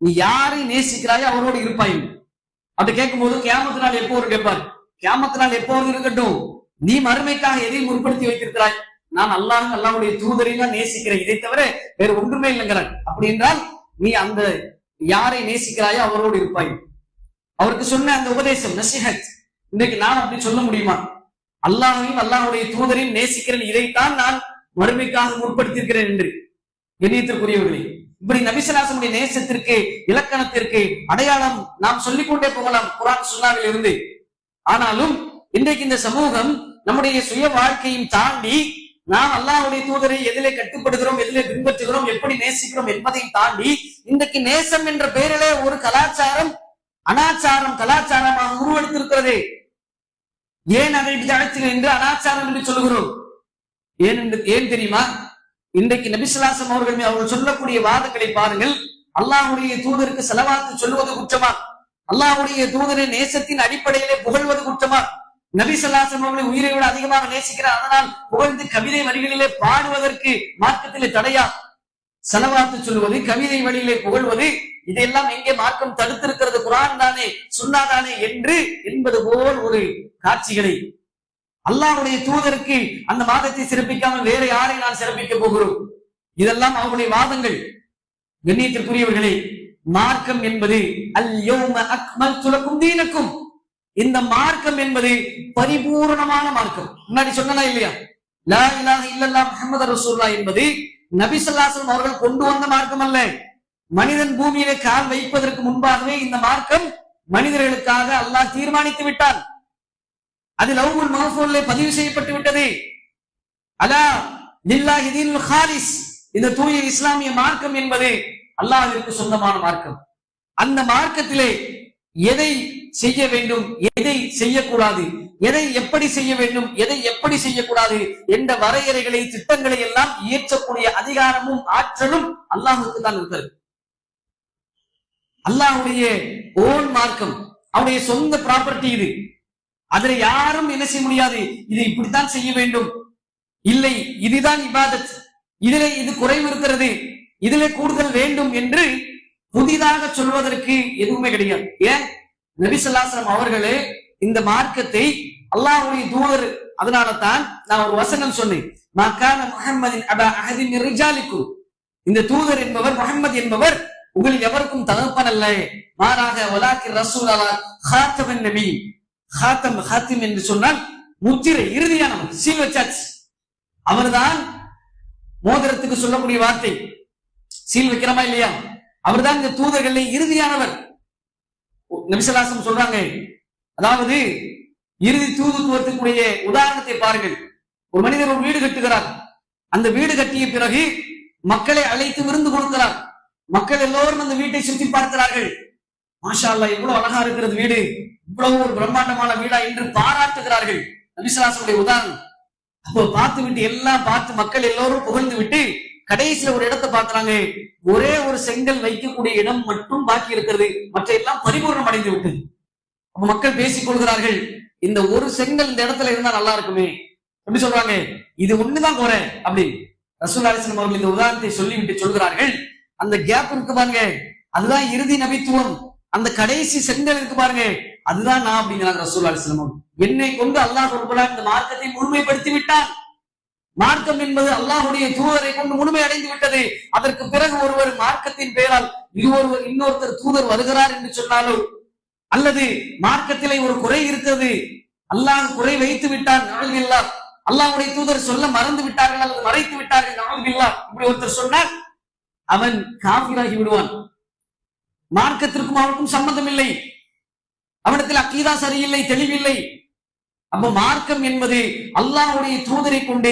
நீ யாரை நேசிக்கிறாயோ அவரோடு இருப்பாய். அப்படி கேட்கும்போது கியாமத் நாள் எப்போ கேட்பார், கியாமத் நாள் எப்போ இருக்கட்டும், நீ மறுமைக்காக எதை முற்படுத்தி வைத்திருக்கிறாய்? நான் அல்லாஹ்வுடைய தூதரை தான் நேசிக்கிறேன், இதை தவிர வேற ஒன்றுமே இல்லைங்கிறான். அப்படி என்றால் நீ அந்த யாரை நேசிக்கிறாயோ அவரோடு இருப்பாய். அவருக்கு சொன்ன அந்த உபதேசம் நசிஹத், இன்றைக்கு நான் அப்படி சொல்ல முடியுமா? அல்லாஹையும் அல்லாஹ்வுடைய தூதரையும் நேசிக்கிறேன், இதைத்தான் நான் மறுமைக்காக முற்படுத்தியிருக்கிறேன் என்று. கண்ணியத்திற்குரியவர்களே, இப்படி நபி ஸல்லல்லாஹு அலைஹி வஸல்லம் நேசத்திற்கு, இலக்கணத்திற்கு அடையாளம் நாம் சொல்லிக்கொண்டே போகலாம் குர்ஆன் சுன்னாவில் இருந்து. ஆனாலும் இன்றைக்கு இந்த சமூகம் நம்முடைய சுய வாழ்க்கையும் தாண்டி நாம் அல்லாஹ்வுடைய தூதரை எதிலே கட்டுப்படுகிறோம், எதிலே பின்பற்றுகிறோம், எப்படி நேசிக்கிறோம் என்பதையும் தாண்டி இன்றைக்கு நேசம் என்ற பெயரிலே ஒரு கலாச்சாரம், அனாச்சாரம் கலாச்சாரமாக உருவெடுத்திருக்கிறது. ஏன் அதை என்று அனாச்சாரம் என்று சொல்லுகிறோம்? ஏன் தெரியுமா? இன்றைக்கு நபி ஸல்லல்லாஹு அலைஹி வஸல்லம் அவர்கள் சொல்லக்கூடிய வாதங்களை பாருங்கள். அல்லாஹ்வுடைய தூதருக்கு ஸலவாத்து சொல்வது குற்றமா? அல்லாஹ்வுடைய தூதரை நேசத்தின் அடிப்படையிலே புகழ்வது குற்றமா? நபி ஸல்லல்லாஹு அலைஹி வஸல்லம் உயிரை விட அதிகமாக நேசிக்கிறார், அதனால் புகழ்ந்து கவிதை வரிகளிலே பாடுவதற்கு மார்க்கத்திலே தடையா? ஸலவாத்து சொல்வது, கவிதை வழியிலே புகழ்வது, இதெல்லாம் எங்கே மார்க்கம் தடுத்திருக்கிறது? குர்ஆன் தானே, சுன்னா தானே என்று என்பது போல் ஒரு காட்சிகளை அல்லாஹ்வுடைய தூதருக்கு அந்த மாதத்தை சிறப்பிக்காமல் வேற யாரை நான் சிறப்பிக்க போகிறோம்? இதெல்லாம் அவருடைய வாதங்கள். கண்ணியத்திற்குரியவர்களே, மார்க்கம் என்பது அல் யௌம அக்மல்து லக்கும் தீனக்கும், இந்த மார்க்கம் என்பது பரிபூரணமான மார்க்கம். முன்னாடி சொன்னா இல்லையா, லா இலாஹ இல்லல்லாஹ் முஹம்மது ரசூலுல்லாஹ் என்பது நபி ஸல்லல்லாஹு அலைஹி வஸல்லம் அவர்கள் கொண்டு வந்த மார்க்கம் அல்ல. மனிதன் பூமியிலே கால் வைப்பதற்கு முன்பாகவே இந்த மார்க்கம் மனிதர்களுக்காக அல்லாஹ் தீர்மானித்து விட்டான். அது லவ்ஹுல் மஹ்ஃபூஸிலே பதிவு செய்யப்பட்டு விட்டது. அலா லில்லாஹி தீனுல் காலிஸ், இந்த தூய இஸ்லாமிய மார்க்கம் என்பது அல்லாஹ்விற்கு சொந்தமான மார்க்கம். அந்த மார்க்கத்திலே எதை செய்ய வேண்டும், எதை செய்யக்கூடாது, எதை எப்படி செய்ய வேண்டும், எதை எப்படி செய்யக்கூடாது என்ற வரையறைகளை, திட்டங்களை எல்லாம் இயற்றக்கூடிய அதிகாரமும் ஆற்றலும் அல்லாஹ்வுக்கு தான் இருக்கிறது. அல்லாஹ்வுடைய ஓன் மார்க்கம், அவருடைய சொந்த ப்ராப்பர்ட்டி இது. அதுல யாரும் என்ன செய்ய முடியாது, இது இப்படித்தான் செய்ய வேண்டும், இல்லை இதுதான் இபாதத், இதிலே இது குறைவு இருக்கிறது, இதிலே கூடுதல் வேண்டும் என்று புதிதாக சொல்வதற்கு எதுவுமே கிடையாது. ஏன்? நபி ஸல்லல்லாஹு அலைஹி வஸல்லம் அவர்களே இந்த மார்க்கத்தை அல்லாஹ்வுடைய தூதர், அதனால தான் நான் ஒரு வசனம் சொன்னேன், மகான முஹம்மதின் அபா அஹதின் மின் ரிஜாலிக்கும், இந்த தூதர் என்பவர், முஹம்மது என்பவர் உங்களில் எவருக்கும் தகப்பன் அல்ல, மாறாக வலாக்கிர் ரசூலுல்லாஹ் ஹாத்தமன் நபி. ஹாத்திம் என்று சொன்னால் முத்திரை, இறுதியானவர், சீல் வச்சாச்சு. அவர்தான் மோதிரத்துக்கு சொல்லக்கூடிய வார்த்தை, சீல் வைக்கிறமா இல்லையா, அவர்தான் இந்த தூதர்களை இறுதியானவர். நபி ஸல்லல்லாஹு அலைஹி வஸல்லம் சொல்றாங்க, அதாவது இறுதி தூதுத்துவத்துக்குரிய உதாரணத்தை பாருங்கள். ஒரு மனிதர் ஒரு வீடு கட்டுகிறார், அந்த வீடு கட்டிய பிறகு மக்களை அழைத்து விருந்து கொடுக்கிறார். மக்கள் எல்லோரும் அந்த வீட்டை சுற்றி பார்க்கிறார்கள். மாஷா அல்லாஹ், எவ்வளவு அழகா இருக்கிறது வீடு, இவ்வளவு ஒரு பிரம்மாண்டமான வீடா என்று பாராட்டுகிறார்கள். நபி ஸல்லல்லாஹு அலைஹி வஸல்லம் உதாரணம். அப்போ பார்த்து விட்டு எல்லாம் பார்த்து மக்கள் எல்லோரும் புகழ்ந்து விட்டு கடைசியில ஒரு இடத்தை பார்க்கிறாங்க, ஒரே ஒரு செங்கல் வைக்கக்கூடிய இடம் மட்டும் பாக்கி இருக்கிறது, மற்ற எல்லாம் பரிபூர்ணம் அடைந்து விட்டது. அப்ப மக்கள் பேசிக் கொள்கிறார்கள், இந்த ஒரு செங்கல் இந்த இடத்துல இருந்தா நல்லா இருக்குமே. எப்படி சொல்றாங்க, இது ஒண்ணுதான் குறை அப்படி. ரசூலுல்லாஹி ஸல்லல்லாஹு அலைஹி வஸல்லம் அவர்கள் இந்த உதாரணத்தை சொல்லிவிட்டு சொல்கிறார்கள், அந்த கேப் இருக்கு பாருங்க, அதுதான் இறுதி நபித்துவம். அந்த கடைசி செங்கல் இருக்கு பாருங்க, அதுதான் நான் அப்படிங்கிறாங்க ரசூலுல்லாஹி ஸல்லல்லாஹு அலைஹி வஸல்லம். என்னை கொண்டு அல்லாஹ் இந்த மார்க்கத்தை முழுமைப்படுத்தி விட்டான். மார்க்கம் என்பது அல்லாஹ்வுடைய தூதரை கொண்டு முழுமை அடைந்து விட்டது. அதற்கு பிறகு ஒருவர் மார்க்கத்தின் பெயரால் இன்னொருத்தர் தூதர் வருகிறார் என்று சொன்னாலும், அல்லது மார்க்கத்திலே ஒரு குறை இருக்கிறது, அல்லாஹ் குறை வைத்து விட்டான், நஅூதுபில்லாஹ், அல்லாஹ்வுடைய தூதர் சொல்ல மறந்து விட்டார்கள் அல்லது மறைத்து விட்டார்கள், நஅூதுபில்லாஹ், இப்படி ஒருத்தர் சொன்னார், அவன் காஃபிராகி விடுவான். மார்க்கத்திற்கும் அவனுக்கும் சம்பந்தம் இல்லை, அவனிடத்தில் அக்கீதா சரியில்லை, தெளிவில்லை. அப்ப மார்க்கம் என்பது அல்லாஹ்வுடைய தூதரை கொண்டு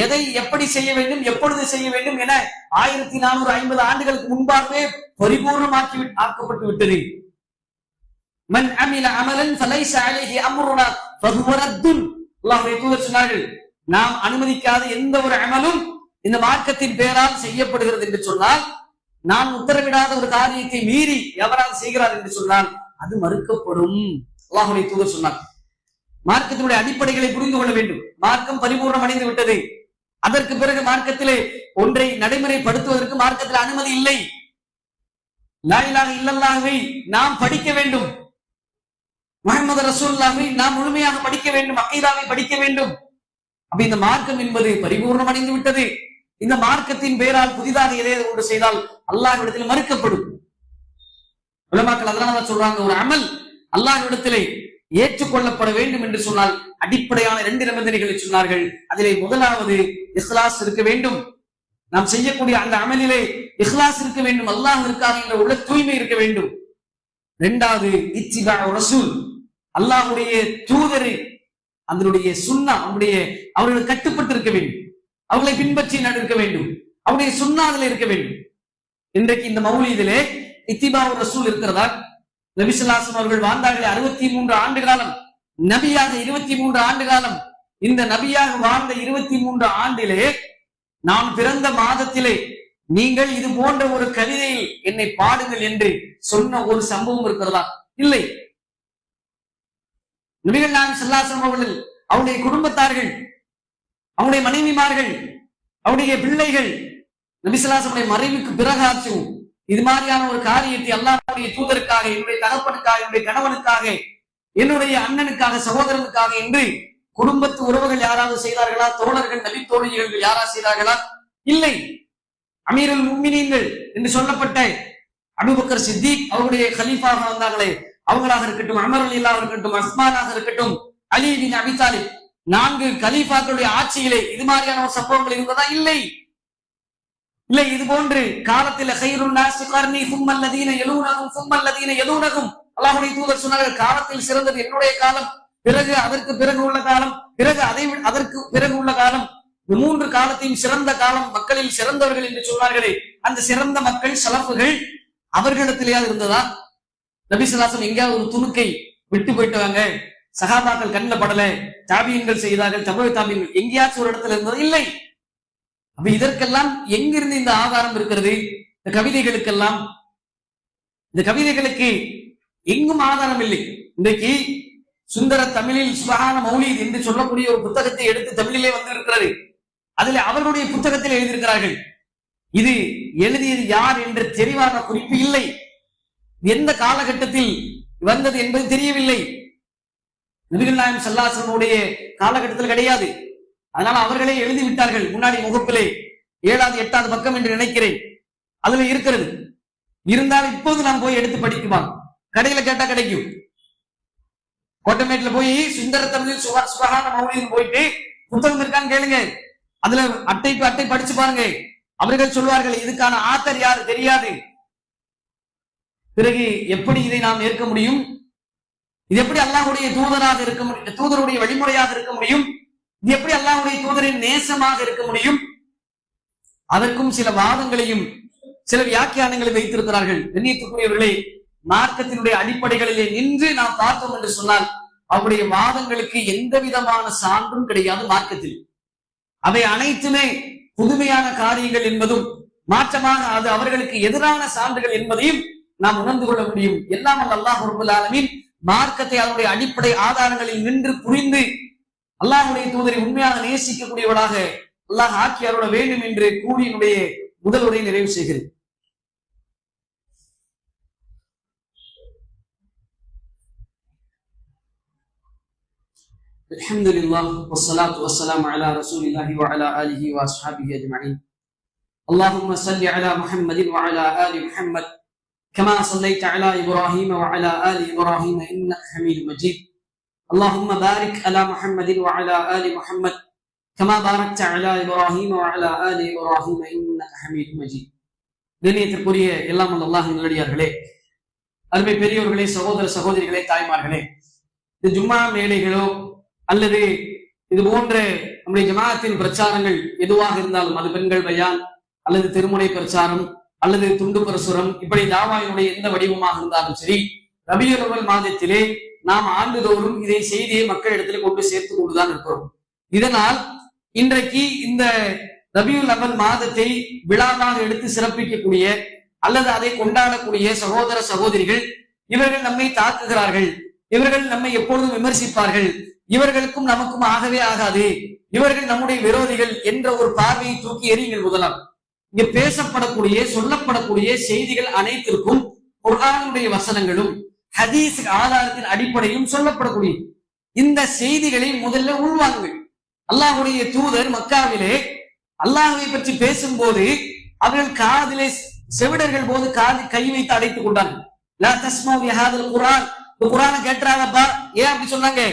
எதை எப்படி செய்ய வேண்டும், எப்பொழுது செய்ய வேண்டும் என 1450 ஆண்டுகளுக்கு முன்பாகவே பரிபூர்ணமாக்கி ஆக்கப்பட்டு விட்டது. மன் அமில அமலன் ஃபலைஸ அலைஹி அம்ருனா ஃபஹுவ ரத்துன். அல்லாஹ்வுடைய தூதர் சொன்னார்கள், நாம் அனுமதிக்காத எந்த ஒரு அமலும் இந்த மார்க்கத்தின் பெயரால் செய்யப்படுகிறது என்று சொன்னால், நான் உத்தரவிடாத ஒரு காரியத்தை மீறி எவரால் செய்கிறார் என்று சொன்னால் அது மறுக்கப்படும். அல்லாஹ்வுடைய தூதர் சொன்னார். மார்க்கத்தினுடைய அடிப்படைகளை புரிந்து கொள்ள வேண்டும். மார்க்கம் பரிபூர்ணம் அடைந்து விட்டது. அதற்கு பிறகு மார்க்கத்திலே ஒன்றை நடைமுறைப்படுத்துவதற்கு மார்க்கத்தில் அனுமதி இல்லை. லா இலாஹ இல்லல்லாஹ்வை நாம் படிக்க வேண்டும். முஹம்மது ரசூலுல்லாஹை நாம் முழுமையாக படிக்க வேண்டும், அகீதாவை படிக்க வேண்டும். அப்ப இந்த மார்க்கம் என்பது பரிபூர்ணம் அடைந்து விட்டது. இந்த மார்க்கத்தின் பெயரால் புதிதாக எதையாவது ஒன்று செய்தால் அல்லாஹ்விடத்தில் மறுக்கப்படும். உலமாக்கள் அதனால சொல்றாங்க, ஒரு அமல் அல்லாஹ்விடத்திலே ஏற்றுக்கொள்ளப்பட வேண்டும் என்று சொன்னால் அடிப்படையான 2 நிபந்தனைகளை சொன்னார்கள். அதிலே முதலாவது இஹ்லாஸ் இருக்க வேண்டும். நாம் செய்யக்கூடிய அந்த அமலிலே இஹ்லாஸ் இருக்க வேண்டும், அல்லாஹ்விற்காக என்ற உள்ள தூய்மை இருக்க வேண்டும். 2வது இத்திபா ரசூல், அல்லாஹ்வுடைய தூதரை அதனுடைய சுன்னா அவர்களுக்கு கட்டுப்பட்டு இருக்க வேண்டும், அவர்களை பின்பற்றி இருக்க வேண்டும், அவருடைய சுன்னா அதில் இருக்க வேண்டும். இன்றைக்கு இந்த மௌலீதிலே இத்திபா ரசூல் இருக்கிறதா? நபி ஸல்லல்லாஹு அலைஹி வஸல்லம் அவர்கள் வாழ்ந்தார்கள் 63 ஆண்டு காலம், நபியாக 23 ஆண்டு காலம். இந்த நபியாக வாழ்ந்த 23 ஆண்டிலே நாம் பிறந்த மாதத்திலே நீங்கள் இது போன்ற ஒரு கவிதையில் என்னை பாடுங்கள் என்று சொன்ன ஒரு சம்பவம் இருக்கிறதா? இல்லை. நபிகள் நாயகம் ஸல்லல்லாஹு அலைஹி வஸல்லம் அவர்கள், அவருடைய குடும்பத்தார்கள், அவருடைய மனைவிமார்கள், அவருடைய பிள்ளைகள் நபி ஸல்லல்லாஹு அலைஹி வஸல்லம் மறைவுக்கு பிறகாச்சும் இது மாதிரியான ஒரு காரியத்தை அல்லாஹ்வுடைய தூதருக்காக, என்னுடைய தகப்பனுக்காக, என்னுடைய கணவனுக்காக, என்னுடைய அண்ணனுக்காக, சகோதரனுக்காக என்று குடும்பத்து உறவுகள் யாராவது செய்தார்களா? தோழர்கள், நபி தோழிகள் யாராவது செய்தார்களா? இல்லை. அமீருல் முஃமினீன்கள் என்று சொல்லப்பட்ட அபூபக்கர் சித்திக் அவருடைய கலீஃபாக வந்தார்களே, அவங்களாக இருக்கட்டும், உமர் ரலியல்லாஹு அன்ஹு இருக்கட்டும், உஸ்மானாக இருக்கட்டும், அலி பின் அபி தாலிப், 4 கலீஃபாக்களுடைய ஆட்சியிலே இது மாதிரியான ஒரு சம்பவங்கள் இருந்ததா? இல்லை. இல்லை. இது போன்று காலத்தில் கைருன் நாஸி கர்னி சும்ம அல்லதீன யலூனஹும் சும்ம அல்லதீன யலூனஹும், அல்லாஹ்வுடைய தூதர் சொன்னார்கள், காலத்தில் சிறந்தது என்னுடைய காலம், பிறகு அதற்கு பிறகு உள்ள காலம், பிறகு அதற்கு பிறகு உள்ள காலம், இந்த 3 காலத்தையும் சிறந்த காலம், மக்களில் சிறந்தவர்கள் என்று சொன்னார்களே, அந்த சிறந்த மக்கள் சலஃபுகள் அவர்களிடத்திலேயாவது இருந்ததா? நபி ஸல்லல்லாஹு அலைஹி வஸல்லம் எங்கேயாவது ஒரு துணுக்கை விட்டு போயிட்டாங்க, சஹாபாக்கள் கண்ணில் படல, தாபியீன்கள் செய்தார்கள், தபு தாபியீன்கள் எங்கேயாச்சும் ஒரு இடத்துல இருந்தது? இல்லை. அப்ப இதற்கெல்லாம் எங்கிருந்து இந்த ஆதாரம் இருக்கிறது? இந்த கவிதைகளுக்கெல்லாம், இந்த கவிதைகளுக்கு எங்கும் ஆதாரம் இல்லை. இன்றைக்கு சுந்தர தமிழில் சுபஹான மௌலீத் என்று சொல்லக்கூடிய ஒரு புத்தகத்தை எடுத்து தமிழிலே வந்து இருக்கிறது. அதில் அவர்களுடைய புத்தகத்தில் எழுதியிருக்கிறார்கள். இது எழுதியது யார் என்ற தெளிவான குறிப்பு இல்லை. எந்த காலகட்டத்தில் வந்தது என்பது தெரியவில்லை. நபிகள் நாயகம் ஸல்லல்லாஹு அலைஹி வஸல்லம் காலகட்டத்தில் கிடையாது. அதனால அவர்களே எழுதி விட்டார்கள். முன்னாடி முகப்பிலே 7வது 8வது பக்கம் என்று நினைக்கிறேன், அதுல இருக்கிறது. இருந்தாலும் இப்போது நாம் போய் எடுத்து படிக்குமா? கடையில கேட்டா கிடைக்கும். கோட்டமேட்ல போய் சுந்தர தமிழில் சுபஹான மௌலீத் போயிட்டு புத்தகம் இருக்கான்னு கேளுங்க. அதுல அட்டைக்கு அட்டை படிச்சு பாருங்க. அவர்கள் சொல்வார்கள், இதுக்கான ஆத்தர் யாரு தெரியாது. பிறகு எப்படி இதை நாம் ஏற்க முடியும்? இது எப்படி அல்லாஹ்வுடைய தூதராக இருக்க முடியும்? தூதருடைய வழிமுறையாக இருக்க முடியும்? இது எப்படி அல்லாஹ்வுடைய தூதரின் நேசமாக இருக்க முடியும்? அதற்கும் சில வாதங்களையும் சில வியாக்கியானங்களை வைத்திருக்கிறார்கள். கண்ணியத்துக்குரியவர்களே, மார்க்கத்தினுடைய அடிப்படைகளிலே நின்று நாம் பார்த்தோம் என்று சொன்னால் அவருடைய வாதங்களுக்கு எந்த விதமான சான்றும் கிடையாது மார்க்கத்தில். அவை அனைத்துமே புதுமையான காரியங்கள் என்பதும் மாற்றமாக அது அவர்களுக்கு எதிரான சான்றுகள் என்பதையும் நாம் உணர்ந்து கொள்ள முடியும். எல்லாம் அல்லாஹ் ரப்பல் ஆலமீன் மார்க்கத்தை அதனுடைய அடிப்படை ஆதாரங்களில் நின்று புரிந்து அல்லாஹ்வுடைய தூதரை உண்மையாக நேசிக்கக்கூடியவர்களாக அல்லாஹ் ஆக்கி அருள வேண்டும் என்று கூறியினுடைய முதல் உரையை நிறைவு செய்கிறேன். அல்ஹம்துலில்லாஹ் வஸ்ஸலாத்து வஸ்ஸலாமு அலா ரசூலில்லாஹி வ அலா ஆலிஹி வ அஸ்ஹாபிஹி அஜ்மஈன். அல்லாஹும்ம ஸல்லி அலா முஹம்மதின் வ அலா ஆலி முஹம்மத் கமா ஸல்லைத அலா இப்ராஹீம வ அலா ஆலி இப்ராஹீம இன்னக ஹமீதும் மஜீத். அல்லாஹும்ம பாரிக் அலா முஹம்மதின் வ அலா ஆலி முஹம்மத் கமா பாரக்த அலா இப்ராஹீம வ அலா ஆலி இப்ராஹீம இன்னக ஹமீதும் மஜீத். கண்ணியத்திற்குரிய எல்லாம் அல்லாஹ்வின் நல்லடியார்களே, அருமை பெரியோர்களே, சகோதர சகோதரிகளே, தாய்மார்களே, இந்த ஜும்மா மேடைகளோ அல்லது இது போன்ற நம்முடைய ஜமாஅத்தின் பிரச்சாரங்கள் எதுவாக இருந்தாலும், அது பெண்கள் பயான் அல்லது திருமுனை பிரச்சாரம் அல்லது துண்டு பிரசுரம், இப்படி தாவாவினுடைய எந்த வடிவமாக இருந்தாலும் சரி, ரபியுல் அவ்வல் மாதத்திலே நாம் ஆண்டுதோறும் இதை செய்தியை மக்களிடத்தில் கொண்டு சேர்த்து கொண்டுதான் இருக்கிறோம். இதனால் இன்றைக்கு இந்த ரபியுல் அவ்வல் மாதத்தை விழாவாக எடுத்து சிறப்பிக்கக்கூடிய அல்லது அதை கொண்டாடக்கூடிய சகோதர சகோதரிகள், இவர்கள் நம்மை தாக்குகிறார்கள், இவர்கள் நம்மை எப்பொழுதும் விமர்சிப்பார்கள், இவர்களுக்கும் நமக்கும் ஆகவே ஆகாது, இவர்கள் நம்முடைய விரோதிகள் என்ற ஒரு பார்வையை தூக்கி எறியுங்கள். முதலாம் இங்க பேசப்படக்கூடிய சொல்லப்படக்கூடிய செய்திகள் அனைத்திற்கும் குர்ஆனுடைய வசனங்களும் ஹதீஸ் ஆதாரத்தின் அடிப்படையிலும் சொல்லப்படக்கூடிய இந்த செய்திகளை முதல்ல உள்வாங்கு. அல்லாஹுடைய தூதர் மக்காவிலே அல்லாஹுவை பற்றி பேசும்போது அவர்கள் காதிலே செவிடர்கள் போது காதி கை வைத்து அடைத்துக் கொண்டார்கள். லா தஸ்மவு லிஹாதல் குர்ஆன், குர்ஆனை கேட்றாங்கப்பா. ஏன் அப்படி சொன்னாங்க?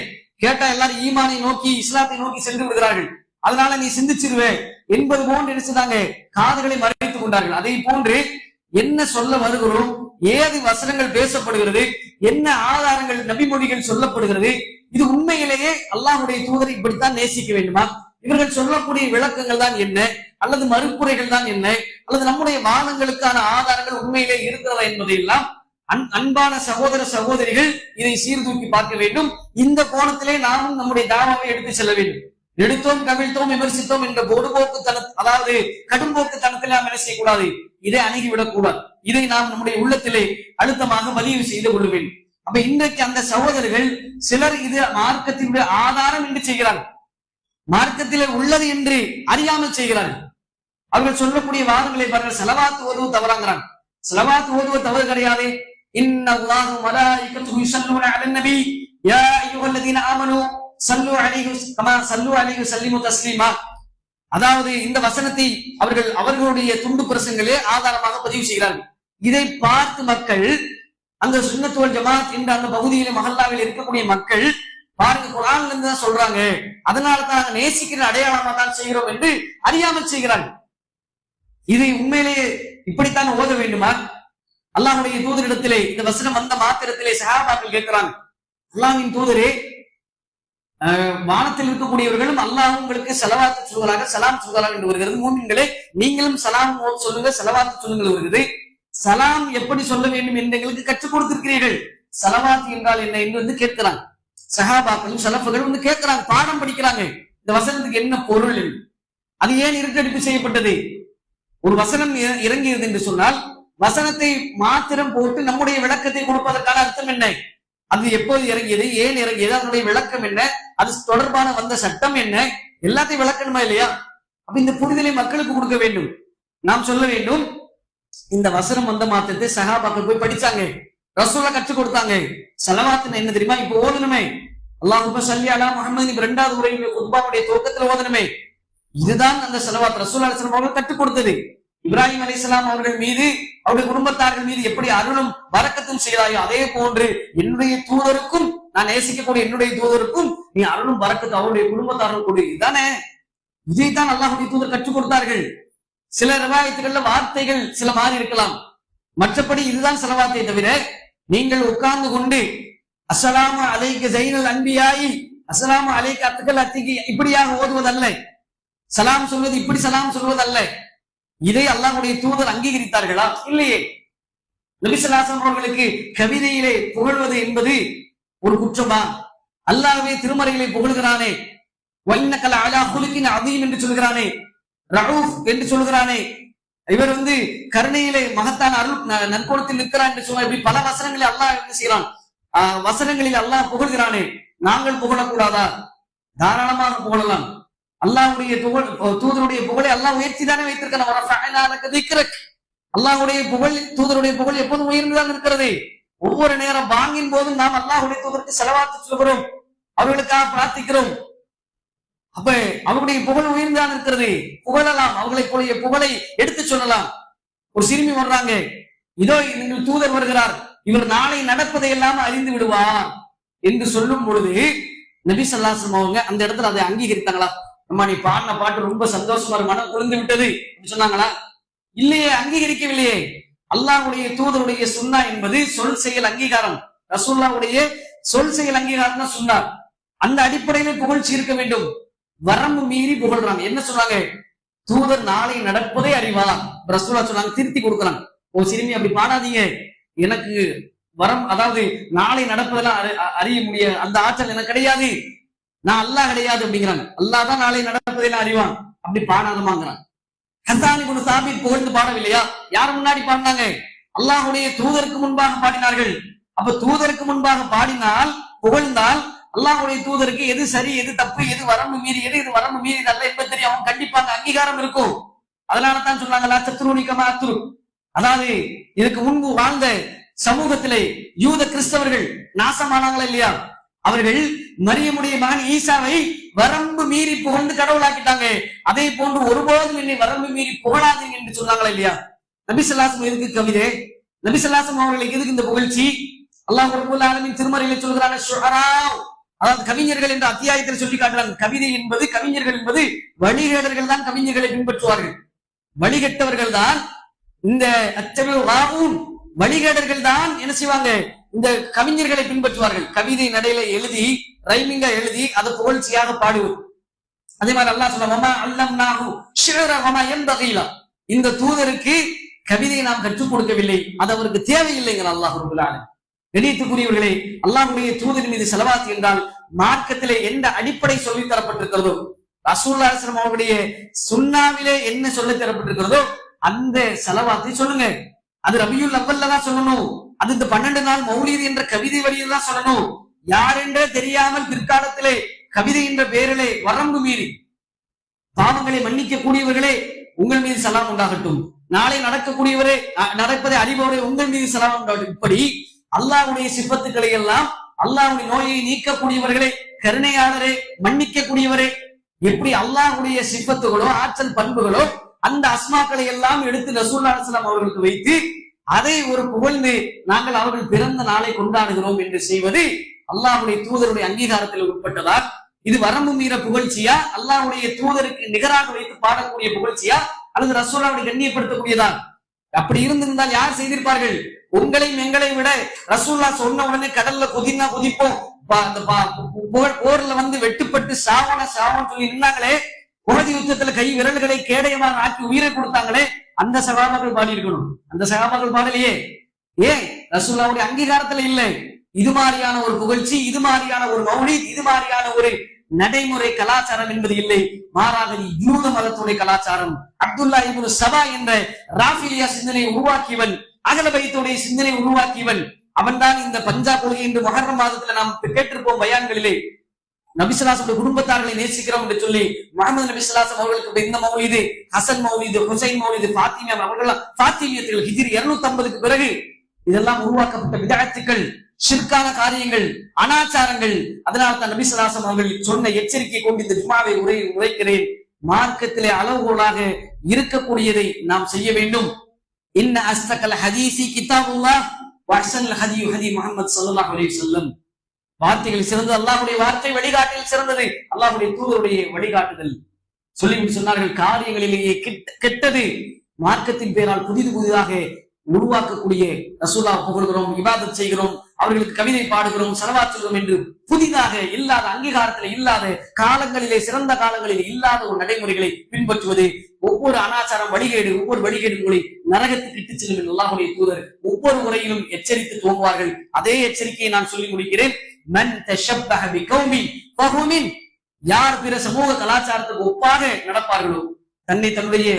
கேட்டா எல்லாரும் ஈமானை நோக்கி இஸ்லாத்தை நோக்கி சென்று விடுகிறார்கள், அதனால நீ சிந்திச்சிருவே என்பது போன்று என்ன சொன்னாங்க, காதுகளை மறைத்துக் கொண்டார்கள். அதை போன்று என்ன சொல்ல வருகிறோம், ஏது வசனங்கள் பேசப்படுகிறது, என்ன ஆதாரங்கள் நபிமொழிகள் சொல்லப்படுகிறது, இது உண்மையிலேயே அல்லாஹ்வுடைய தூதரை இப்படித்தான் நேசிக்க வேண்டுமா, இவர்கள் சொல்லக்கூடிய விளக்கங்கள் தான் என்ன, அல்லது மறுப்புரைகள் தான் என்ன, அல்லது நம்முடைய வாதங்களுக்கான ஆதாரங்கள் உண்மையிலே இருக்கிறதா என்பதையெல்லாம் அன்பான சகோதர சகோதரிகள் இதை சீர்தூக்கி பார்க்க வேண்டும். இந்த கோணத்திலே நாமும் நம்முடைய தாவாவை எடுத்து செல்ல வேண்டும். எடுத்தோம், கவிழ்த்தோம், விமர்சித்தோம் என்ற பொடுபோக்குத்தன, அதாவது கடும்போக்குத்தனத்தில் நாம் என்ன செய்யக்கூடாது, இதை அணுகிவிடக் கூடாது. இதை நாம் நம்முடைய உள்ளத்திலே அழுத்தமாக பதிவு செய்து கொள்ள வேண்டும். அப்ப இன்றைக்கு அந்த சகோதரர்கள் சிலர் இது மார்க்கத்தினுடைய ஆதாரம் என்று செய்கிறார்கள், மார்க்கத்திலே உள்ளது என்று அறியாமல் செய்கிறார்கள். அவர்கள் சொல்லக்கூடிய வாதங்களை பாருங்கள். ஸலவாத் ஓதுவது தவறாங்கிறாங்க. ஸலவாத் ஓதுவது தவறு கிடையாது. இன்னல்லாஹு மலாயிகத்துஹு யுஸல்லூன அலன் நபி யா அய்யுஹல்லதீன ஆமனூ ஸல்லூ அலைஹி கமா ஸல்லூ அலைஹி வஸல்லிமு தஸ்லீமா. அதாவது இந்த வசனத்தை அவர்களுடைய துண்டு பிரசங்களே ஆதாரமாக பதிவு செய்கிறார்கள். இதை பார்த்து மக்கள், அந்த சுன்னத் வல் ஜமாத் என்ற அந்த பகுதியில மஹல்லாவில் இருக்கக்கூடிய மக்கள் பாருங்க, குர்ஆன்ல இருந்து தான் சொல்றாங்க, அதனால தான் நேசிக்கிற அடையாளமா தான் செய்கிறோம் என்று அறியாமல் செய்கிறார்கள். இதை உண்மையிலேயே இப்படித்தான் ஓத வேண்டுமா? அல்லாஹ்வுடைய தூதரிடத்திலே இந்த வசனம் வந்த மாத்திரத்திலே சஹாபாக்கள் கேட்கிறாங்க, அல்லாஹ்வின் தூதரே, வானத்தில் இருக்கக்கூடியவர்களும் அல்லாஹ் உங்களுக்கு ஸலவாத் சொல்கிறாங்க, சலாம் சொல்கிறாங்க என்று வருகிறது. மூமின்களே, நீங்களும் சலாம் சொல்லுங்க, ஸலவாத் சொல்லுங்கள் வருகிறது. சலாம் எப்படி சொல்ல வேண்டும் என்று எங்களுக்கு கற்றுக் கொடுத்திருக்கிறீர்கள், ஸலவாத் என்றால் என்ன என்று வந்து கேட்கிறாங்க. சஹாபாக்களும் ஸலஃபுகளும் வந்து கேட்கிறாங்க, பாடம் படிக்கிறாங்க, இந்த வசனத்துக்கு என்ன பொருள், அது ஏன் இருட்டடிப்பு செய்யப்பட்டது. ஒரு வசனம் இறங்கியது என்று சொன்னால் வசனத்தை மாத்திரம் போட்டு நம்முடைய விளக்கத்தை கொடுப்பதற்கான அர்த்தம் என்ன, அது எப்போது இறங்கியது, ஏன் இறங்கியது, அதனுடைய விளக்கம் என்ன, அது தொடர்பான வந்த சட்டம் என்ன, எல்லாத்தையும் விளக்கணுமா இல்லையா? அப்ப இந்த புரிதலை மக்களுக்கு கொடுக்க வேண்டும். நாம் சொல்ல வேண்டும், இந்த வசனம் வந்த மாத்திரத்தை சஹாபாக்கள் போய் படிச்சாங்க, ரசூலுல்லாஹ் கற்றுக் கொடுத்தாங்க. ஸலவாத் என்ன தெரியுமா? இப்ப ஓதணுமே, அல்லாஹும்ம ஸல்லி அலா முஹம்மதின் இரண்டாவது உரையினுடைய குத்பாவுடைய துவக்கத்தில் ஓதணுமே, இதுதான் அந்த ஸலவாத். ரசூலுல்லாஹி ஸல்லல்லாஹு அலைஹி வஸல்லம் அவர்கள் கற்றுக் கொடுத்தது. இப்ராஹிம் அலைஹிஸ்ஸலாம் அவர்கள் மீது, அவருடைய குடும்பத்தார்கள் மீது எப்படி அருளும் பரக்கத்தும் செய்தாயோ, அதே போன்று என்னுடைய தூதருக்கும், நான் நேசிக்கக்கூடிய என்னுடைய தூதருக்கும் நீ அருளும் பரக்கத்து அவருடைய குடும்பத்தார்கள் கொடு, இதுதானே. இதைத்தான் அல்லாஹ்வுடைய தூதர் கற்றுக் கொடுத்தார்கள். சில ரிவாயத்துகள்ல வார்த்தைகள் சில மாறி இருக்கலாம், மற்றபடி இதுதான் ஸலவாத்தை தவிர நீங்கள் உட்கார்ந்து கொண்டு அஸ்ஸலாமு அலைக்க ஸைனல் அன்பியாயி, அஸ்ஸலாமு அலைக்க அத்கல் அத்திகி இப்படியாக ஓதுவதல்ல. சலாம் சொல்வது இப்படி சலாம் சொல்வதல்ல. இதை அல்லாஹ்வுடைய தூதர் அங்கீகரித்தார்களா? இல்லையே. நபி ஸல்லல்லாஹு அலைஹி வஸல்லம் அவர்களுக்கு கவிதையிலே புகழ்வது என்பது ஒரு குற்றமா? அல்லாஹ்வே திருமறையிலே புகழ்கிறானே, வன்னக லஅலா குலுகின் அதீம் என்று சொல்கிறானே, ரഊஃப் என்று சொல்கிறானே, இவர் வந்து கருணையிலே மகத்தான அருள் நற்குணத்தில் இருக்கிறான் என்று சொல்ல, இப்படி பல வசனங்களில் அல்லாஹ் என்ன செய்யறான், வசனங்களில் அல்லாஹ் புகழ்கிறானே, நாங்கள் புகழக்கூடாதா? தாராளமாக புகழலாம். அல்லாஹ்வுடைய தூதருடைய புகழை அல்லாஹ் உயர்த்திதானே வைத்திருக்கிறான். அல்லாஹ்வுடைய புகழ், தூதருடைய புகழ் எப்போதும் உயர்ந்துதான் இருக்கிறது. ஒவ்வொரு நேரம் வாங்கின் போதும் நாம் அல்லாஹ்வுடைய தூதருக்கு ஸலவாத் சொல்கிறோம், அவர்களுக்காக பிரார்த்திக்கிறோம். அப்ப அவருடைய புகழ் உயர்ந்துதான் இருக்கிறது. புகழலாம், அவர்களுடைய புகழை எடுத்து சொல்லலாம். ஒரு சிறுமி வர்றாங்க, இதோ நீங்கள் தூதர் வருகிறார், இவர் நாளை நடப்பதை எல்லாம் அறிந்து விடுவார் என்று சொல்லும் பொழுது நபி ஸல்லல்லாஹு அலைஹி வஸல்லம் அவங்க அந்த இடத்துல அதை அங்கீகரித்தாங்களா? அம்மா நீ பாடின பாட்டு ரொம்ப சந்தோஷமா, மனம் குளிர்ந்து விட்டது சொன்னாங்களா? இல்லையே, அங்கீகரிக்கவில்லையே. அல்லாஹ்வுடைய தூதருடைய சுன்னா என்பது சொல் செயல் அங்கீகாரம். ரசூலுல்லாஹ்வுடைய சொல் செயல் அங்கீகாரம் தான் சுன்னா. அந்த அடிப்படையில புகழ்ச்சி இருக்க வேண்டும். வரம்பு மீறி புகழ்றாங்க. என்ன சொன்னாங்க? தூதர் நாளை நடப்பதை அறிவார். ரசூலுல்லாஹ் சொன்னாங்க, திருத்தி கொடுக்குறாங்க. ஓ சிறுமி அப்படி பாடாதீங்க, எனக்கு வரம், அதாவது நாளை நடப்பதெல்லாம் அறிய முடிய அந்த ஆற்றல் எனக்கு கிடையாது, நான் அல்லாஹ் கிடையாது அப்படிங்கிறாங்க. அல்லாஹ் தான் நாளை நடப்பதெல்லாம் அறிவான், அப்படி பாடாதமாங்கிறாங்க. ஹஸ்ஸான் இப்னு சாபித் புகழ்ந்து பாடவில்லையா? யார் முன்னாடி பாடினாங்க? அல்லாஹ்வுடைய தூதருக்கு முன்பாக பாடினார்கள். அப்ப தூதருக்கு முன்பாக பாடினால், புகழ்ந்தால் அல்லாஹ்வுடைய தூதருக்கு எது சரி, எது தப்பு, எது வரம்பு மீறி, எது வரம்பு மீறி அல்ல என்பது தெரியும். அவங்க கண்டிப்பாங்க அங்கீகாரம் இருக்கும். அதனால தான் சொன்னாங்க, லா தத்ருனி கமா அத்ரு, அதாவது இதுக்கு முன்பு வாழ்ந்த சமூகத்திலே யூத கிறிஸ்தவர்கள் நாசமானாங்களா இல்லையா? அவர்கள் மரியமுடைய மகன் ஈசாவை வரம்பு மீறி புகழ்ந்து கடவுளாக்கிட்டாங்க. அதே போன்று ஒருபோதும் என்னை வரம்பு மீறி புகழாதீங்க என்று சொன்னாங்களா இல்லையா? நபி ஸல்லல்லாஹு அலைஹி வஸல்லம் எதுக்கு கவிதை? நபி ஸல்லல்லாஹு அலைஹி வஸல்லம் அவர்களுக்கு எதுக்கு இந்த புகழ்ச்சி? அல்லாஹ் ரப்பல் ஆலமீன் திருமறையிலே சொல்கிறான், ஷுஅரா, அதாவது கவிஞர்கள் என்ற அத்தியாயத்தில் சொல்லி காட்டுறாங்க. கவிதை என்பது, கவிஞர்கள் என்பது வழிகேடர்கள் தான் கவிஞர்களை பின்பற்றுவார்கள். வழிகட்டவர்கள் தான் இந்த வழிகேடர்கள் தான் என்ன செய்வாங்க? இந்த கவிஞர்களை பின்பற்றுவார்கள். கவிதை நடையில எழுதி, ரைமிங்கா எழுதி அதை புகழ்ச்சியாக பாடுவது. அதே மாதிரி அல்லாஹ் சொல்ல, இந்த தூதருக்கு கவிதையை நாம் கற்றுக் கொடுக்கவில்லை, அது அவருக்கு தேவையில்லைங்கிற அல்லாஹ் ரப்பல் ஆலமீன். கணியத்துக்குரியவர்களே, அல்லாஹ்வுடைய தூதரின் மீது ஸலவாத் என்றால் மார்க்கத்திலே எந்த அடிப்படை சொல்லித் தரப்பட்டிருக்கிறதோ, ரசூலுல்லாஹி ஸல்லல்லாஹு அலைஹி வஸல்லம் அவருடைய சுன்னாவிலே என்ன சொல்லித் தரப்பட்டிருக்கிறதோ அந்த ஸலவாத்தை சொல்லுங்க. அது ரபியுல் அவ்வல்ல தான் சொல்லணும். அது இந்த 12 நாள் மௌலித் என்ற கவிதை வழியில் தான் சொல்லணும். யார் என்றே தெரியாமல் பிற்காலத்திலே கவிதை என்ற பெயரிலே வரம்பு மீறி பாவங்களை மன்னிக்க கூடியவர்களே உங்கள் மீது சலாம் உண்டாகட்டும், நாளை நடக்கக்கூடியவரே நடப்பதை அறிபவரே உங்கள் மீது சலாம் உண்டாகட்டும். இப்படி அல்லாஹ்வுடைய சிஃபத்துக்களை எல்லாம், அல்லாஹ்வுடைய நோயை நீக்கக்கூடியவர்களே, கருணையாளரே, மன்னிக்க கூடியவரே, எப்படி அல்லாஹ்வுடைய சிஃபத்துகளோ ஆற்றல் பண்புகளோ அந்த அஸ்மாக்களை எல்லாம் எடுத்து ரசூலுல்லாஹி ஸல்லல்லாஹு அலைஹி வஸல்லம் அவர்களுக்கு வைத்து அதை ஒரு புகழ்ந்து நாங்கள் அவர்கள் பிறந்த நாளை கொண்டாடுகிறோம் என்று செய்வது அல்லாஹ்வுடைய தூதருடைய அங்கீகாரத்தில் உட்பட்டதா? இது வரம்பு மீற புகழ்ச்சியா? அல்லாஹ்வுடைய தூதருக்கு நிகராக வைத்து பாடக்கூடிய புகழ்ச்சியா? அல்லது ரசூலுல்லாஹ்வை கண்ணியப்படுத்தக்கூடியதா? அப்படி இருந்திருந்தால் யார் செய்திருப்பார்கள்? உங்களையும் எங்களை விட ரசூலுல்லாஹ் சொன்ன உடனே கடல்ல குதினா குதிப்போம், போர்ல வெட்டுப்பட்டு சாவன சொல்லி நின்னாங்களே, உஹது யுத்தத்துல கை விரல்களை கேடயமாக ஆக்கி உயிரை கொடுத்தாங்களே, அந்த சகாபாக்கள் பாடி இருக்கணும். அந்த சகாபாக்கள் பாடலையே. ஏன்? ரசூலுல்லாஹ்வுடைய அங்கீகாரத்துல இல்லை. இது மாதிரியான ஒரு புகழ்ச்சி, இது மாதிரியான ஒரு மௌலித், இது மாதிரியான ஒரு நடைமுறை கலாச்சாரம் என்பது இல்லை. மாறாக யூத மதத்துடைய கலாச்சாரம். அப்துல்லா இப்னு சபா என்ற ராஃபிலியா சிந்தனையை உருவாக்கியவன், அகல பைத்துடைய சிந்தனை உருவாக்கியவன் அவன் தான். இந்த பஞ்சாப் கொள்கை என்று முஹர்ரம் மாதத்துல நாம் கேட்டிருப்போம் பயான்களிலே. நபி ஸல்லல்லாஹு அலைஹி வஸல்லம் குடும்பத்தார்களை நேசிக்கிறோம் என்று சொல்லி முஹம்மது நபி ஸல்லல்லாஹு அலைஹி வஸல்லம் அவர்களுக்கு இந்த மௌலிது, ஹசன் மௌலிது, ஹுசைன் மௌலிது, ஃபாத்திமா அவர்கள் ஃபாத்திமியத்துகள் ஹிஜ்ரி 250க்கு பிறகு இதெல்லாம் உருவாக்கப்பட்ட பிதஅத்துக்கள், ஷிர்கான காரியங்கள், அனாச்சாரங்கள். அதனால தான் நபி ஸல்லல்லாஹு அலைஹி வஸல்லம் அவர்கள் சொன்ன எச்சரிக்கை கொண்டு இந்த ஜும்ஆவை உரைக்கிறேன். மார்க்கத்திலே அளவுகோலாக இருக்கக்கூடியதை நாம் செய்ய வேண்டும். இன்ன அஸ்தகல் ஹதீஸி கிதாபுல்லாஹ் வ அஹ்ஸனுல் ஹதீ ஹதீ முஹம்மது ஸல்லல்லாஹு அலைஹி வஸல்லம். வார்த்தைகள் சிறந்தது, அல்லாஹ்வுடைய வார்த்தை வழிகாட்டில் சிறந்தது, அல்லாஹ்வுடைய தூதருடைய வழிகாட்டுதல். சொல்லி சொன்னார்கள், காரியங்களிலேயே கெட்டது மார்க்கத்தின் பேரால் புதிதாக உருவாக்கக்கூடிய ரசூலுல்லாஹ் புகழ்கிறோம், இபாதத் செய்கிறோம், அவர்களுக்கு கவிதை பாடுகிறோம், ஸலவாத் சொல்கிறோம் என்று புதிதாக இல்லாத, அங்கீகாரத்தில் இல்லாத, காலங்களிலே சிறந்த காலங்களில் இல்லாத ஒரு நடைமுறைகளை பின்பற்றுவது, ஒவ்வொரு அனாச்சாரம் வழிகேடு, ஒவ்வொரு வழிகேடு உங்களை நரகத்துக்கு இட்டுச் செல்லும் என்று அல்லாஹ்வுடைய தூதர் ஒவ்வொரு முறையிலும் எச்சரித்து துவங்குவார்கள். அதே எச்சரிக்கையை நான் சொல்லி முடிக்கிறேன். மன் தஷப்பஹ பிகௌமின் ஃபஹுவ மின். யார் பிற சமூக கலாச்சாரத்துக்கு ஒப்பாக நடப்பார்களோ, தன்னுடைய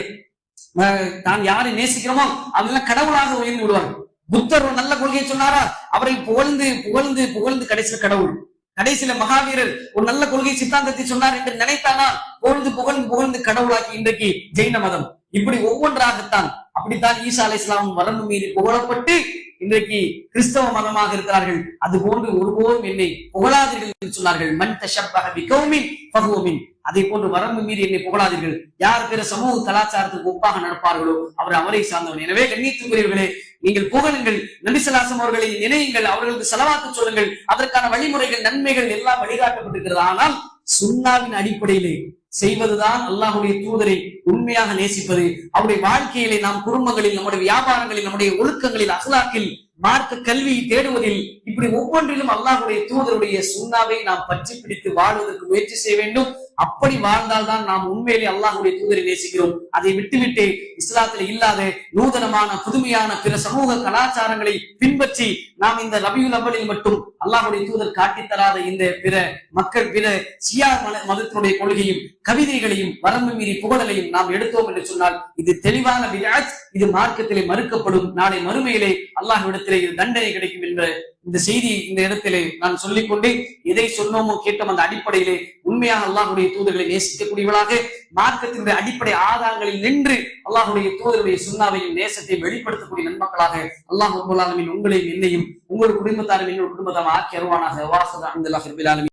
தான் யாரை நேசிக்கிறோமோ அதெல்லாம் கடவுளாக உயர்ந்து விடுவார்கள். புத்தர் ஒரு நல்ல கொள்கையை சொன்னாரா, அவரை புகழ்ந்து புகழ்ந்து புகழ்ந்து கடைசியில கடவுள். கடைசியில மகாவீரர் ஒரு நல்ல கொள்கை சித்தாந்தத்தை சொன்னார் என்று நினைத்தானா புகழ்ந்து புகழ்ந்து புகழ்ந்து கடவுளாக்கி இன்றைக்கு ஜெயின மதம். இப்படி ஒவ்வொன்றாகத்தான். அப்படித்தான் ஈசா அலைஹிஸ்ஸலாம் வரம்பு மீறி புகழப்பட்டு இன்றைக்கு கிறிஸ்தவ மதமாக இருக்கிறார்கள். அது போன்று ஒருபோதும் என்னை புகழாதீர்கள் என்று சொன்னார்கள். மன் தஷப்பஹ பிகௌமின் ஃபஹுவ மின். அதை போன்று வரம்பு மீறி என்னை புகழாதீர்கள். யார் பிற சமூக கலாச்சாரத்துக்கு ஒப்பாக நடப்பார்களோ அவர் அவரை சார்ந்தவன். எனவே கண்ணியத்துக்குரியவர்களே, நீங்கள் புகழுங்கள், நபி ஸல்லல்லாஹு அலைஹி வஸல்லம் அவர்களை நினையுங்கள், அவர்களுக்கு ஸலவாத் சொல்லுங்கள். அதற்கான வழிமுறைகள், நன்மைகள் எல்லாம் வழிகாட்டப்பட்டிருக்கிறது. ஆனால் சுன்னாவின் அடிப்படையிலே செய்வதுதான் அல்லாஹ்வுடைய தூதரை உண்மையாக நேசிப்பது. அவருடைய வாழ்க்கையிலே, நாம் குடும்பங்களில், நம்முடைய வியாபாரங்களில், நம்முடைய ஒழுக்கங்களில், அஹ்லாக்கில், மார்க்க கல்வி தேடுவதில், இப்படி ஒவ்வொன்றிலும் அல்லாஹ்வுடைய தூதருடைய சுன்னாவை நாம் பற்றி பிடித்து வாழ்வதற்கு முயற்சி செய்ய வேண்டும். அப்படி வாழ்ந்தால்தான் நாம் உண்மையிலே அல்லாஹ்வுடைய தூதரை நேசிக்கிறோம். அதை விட்டுவிட்டு இஸ்லாத்தில் இல்லாத நூதனமான புதுமையான பிற சமூக கலாச்சாரங்களை பின்பற்றி நாம் இந்த ரபியுல் அவ்வலில் மட்டும் அல்லாஹ்வுடைய தூதர் காட்டித்தராத இந்த பிற மக்கள், பிற ஷியா மதத்தினுடைய கொள்கையும் கவிதைகளையும் வரம்பு மீறி புகழலையும் நாம் எடுத்தோம் என்று சொன்னால் இது தெளிவான பித்அத். இது மார்க்கத்திலே மறுக்கப்படும். நாளை மறுமையிலே அல்லாஹ்விடத்திலே இது தண்டனை கிடைக்கும் என்ற இந்த செய்தி இந்த இடத்திலே நான் சொல்லிக்கொண்டு எதை சொன்னோமோ கேட்டோம் அந்த அடிப்படையிலே உண்மையாக அல்லாஹுடைய தூதர்களை நேசிக்கக்கூடியவர்களாக மார்க்கத்தினுடைய அடிப்படை ஆதாரங்களில் நின்று அல்லாஹுடைய தூதருடைய சுன்னாவையும் நேசத்தை வெளிப்படுத்தக்கூடிய நன்மக்களாக அல்லாஹ் ரப்பல் ஆலமீன் உங்களையும் என்னையும் உங்கள் குடும்பத்தாரும் என்னோட குடும்பத்தாரும் ஆக்கி அருள்வானாக. வாஹிரு அல்ஹம்துலில்லாஹி ரப்பில் ஆலமீன்.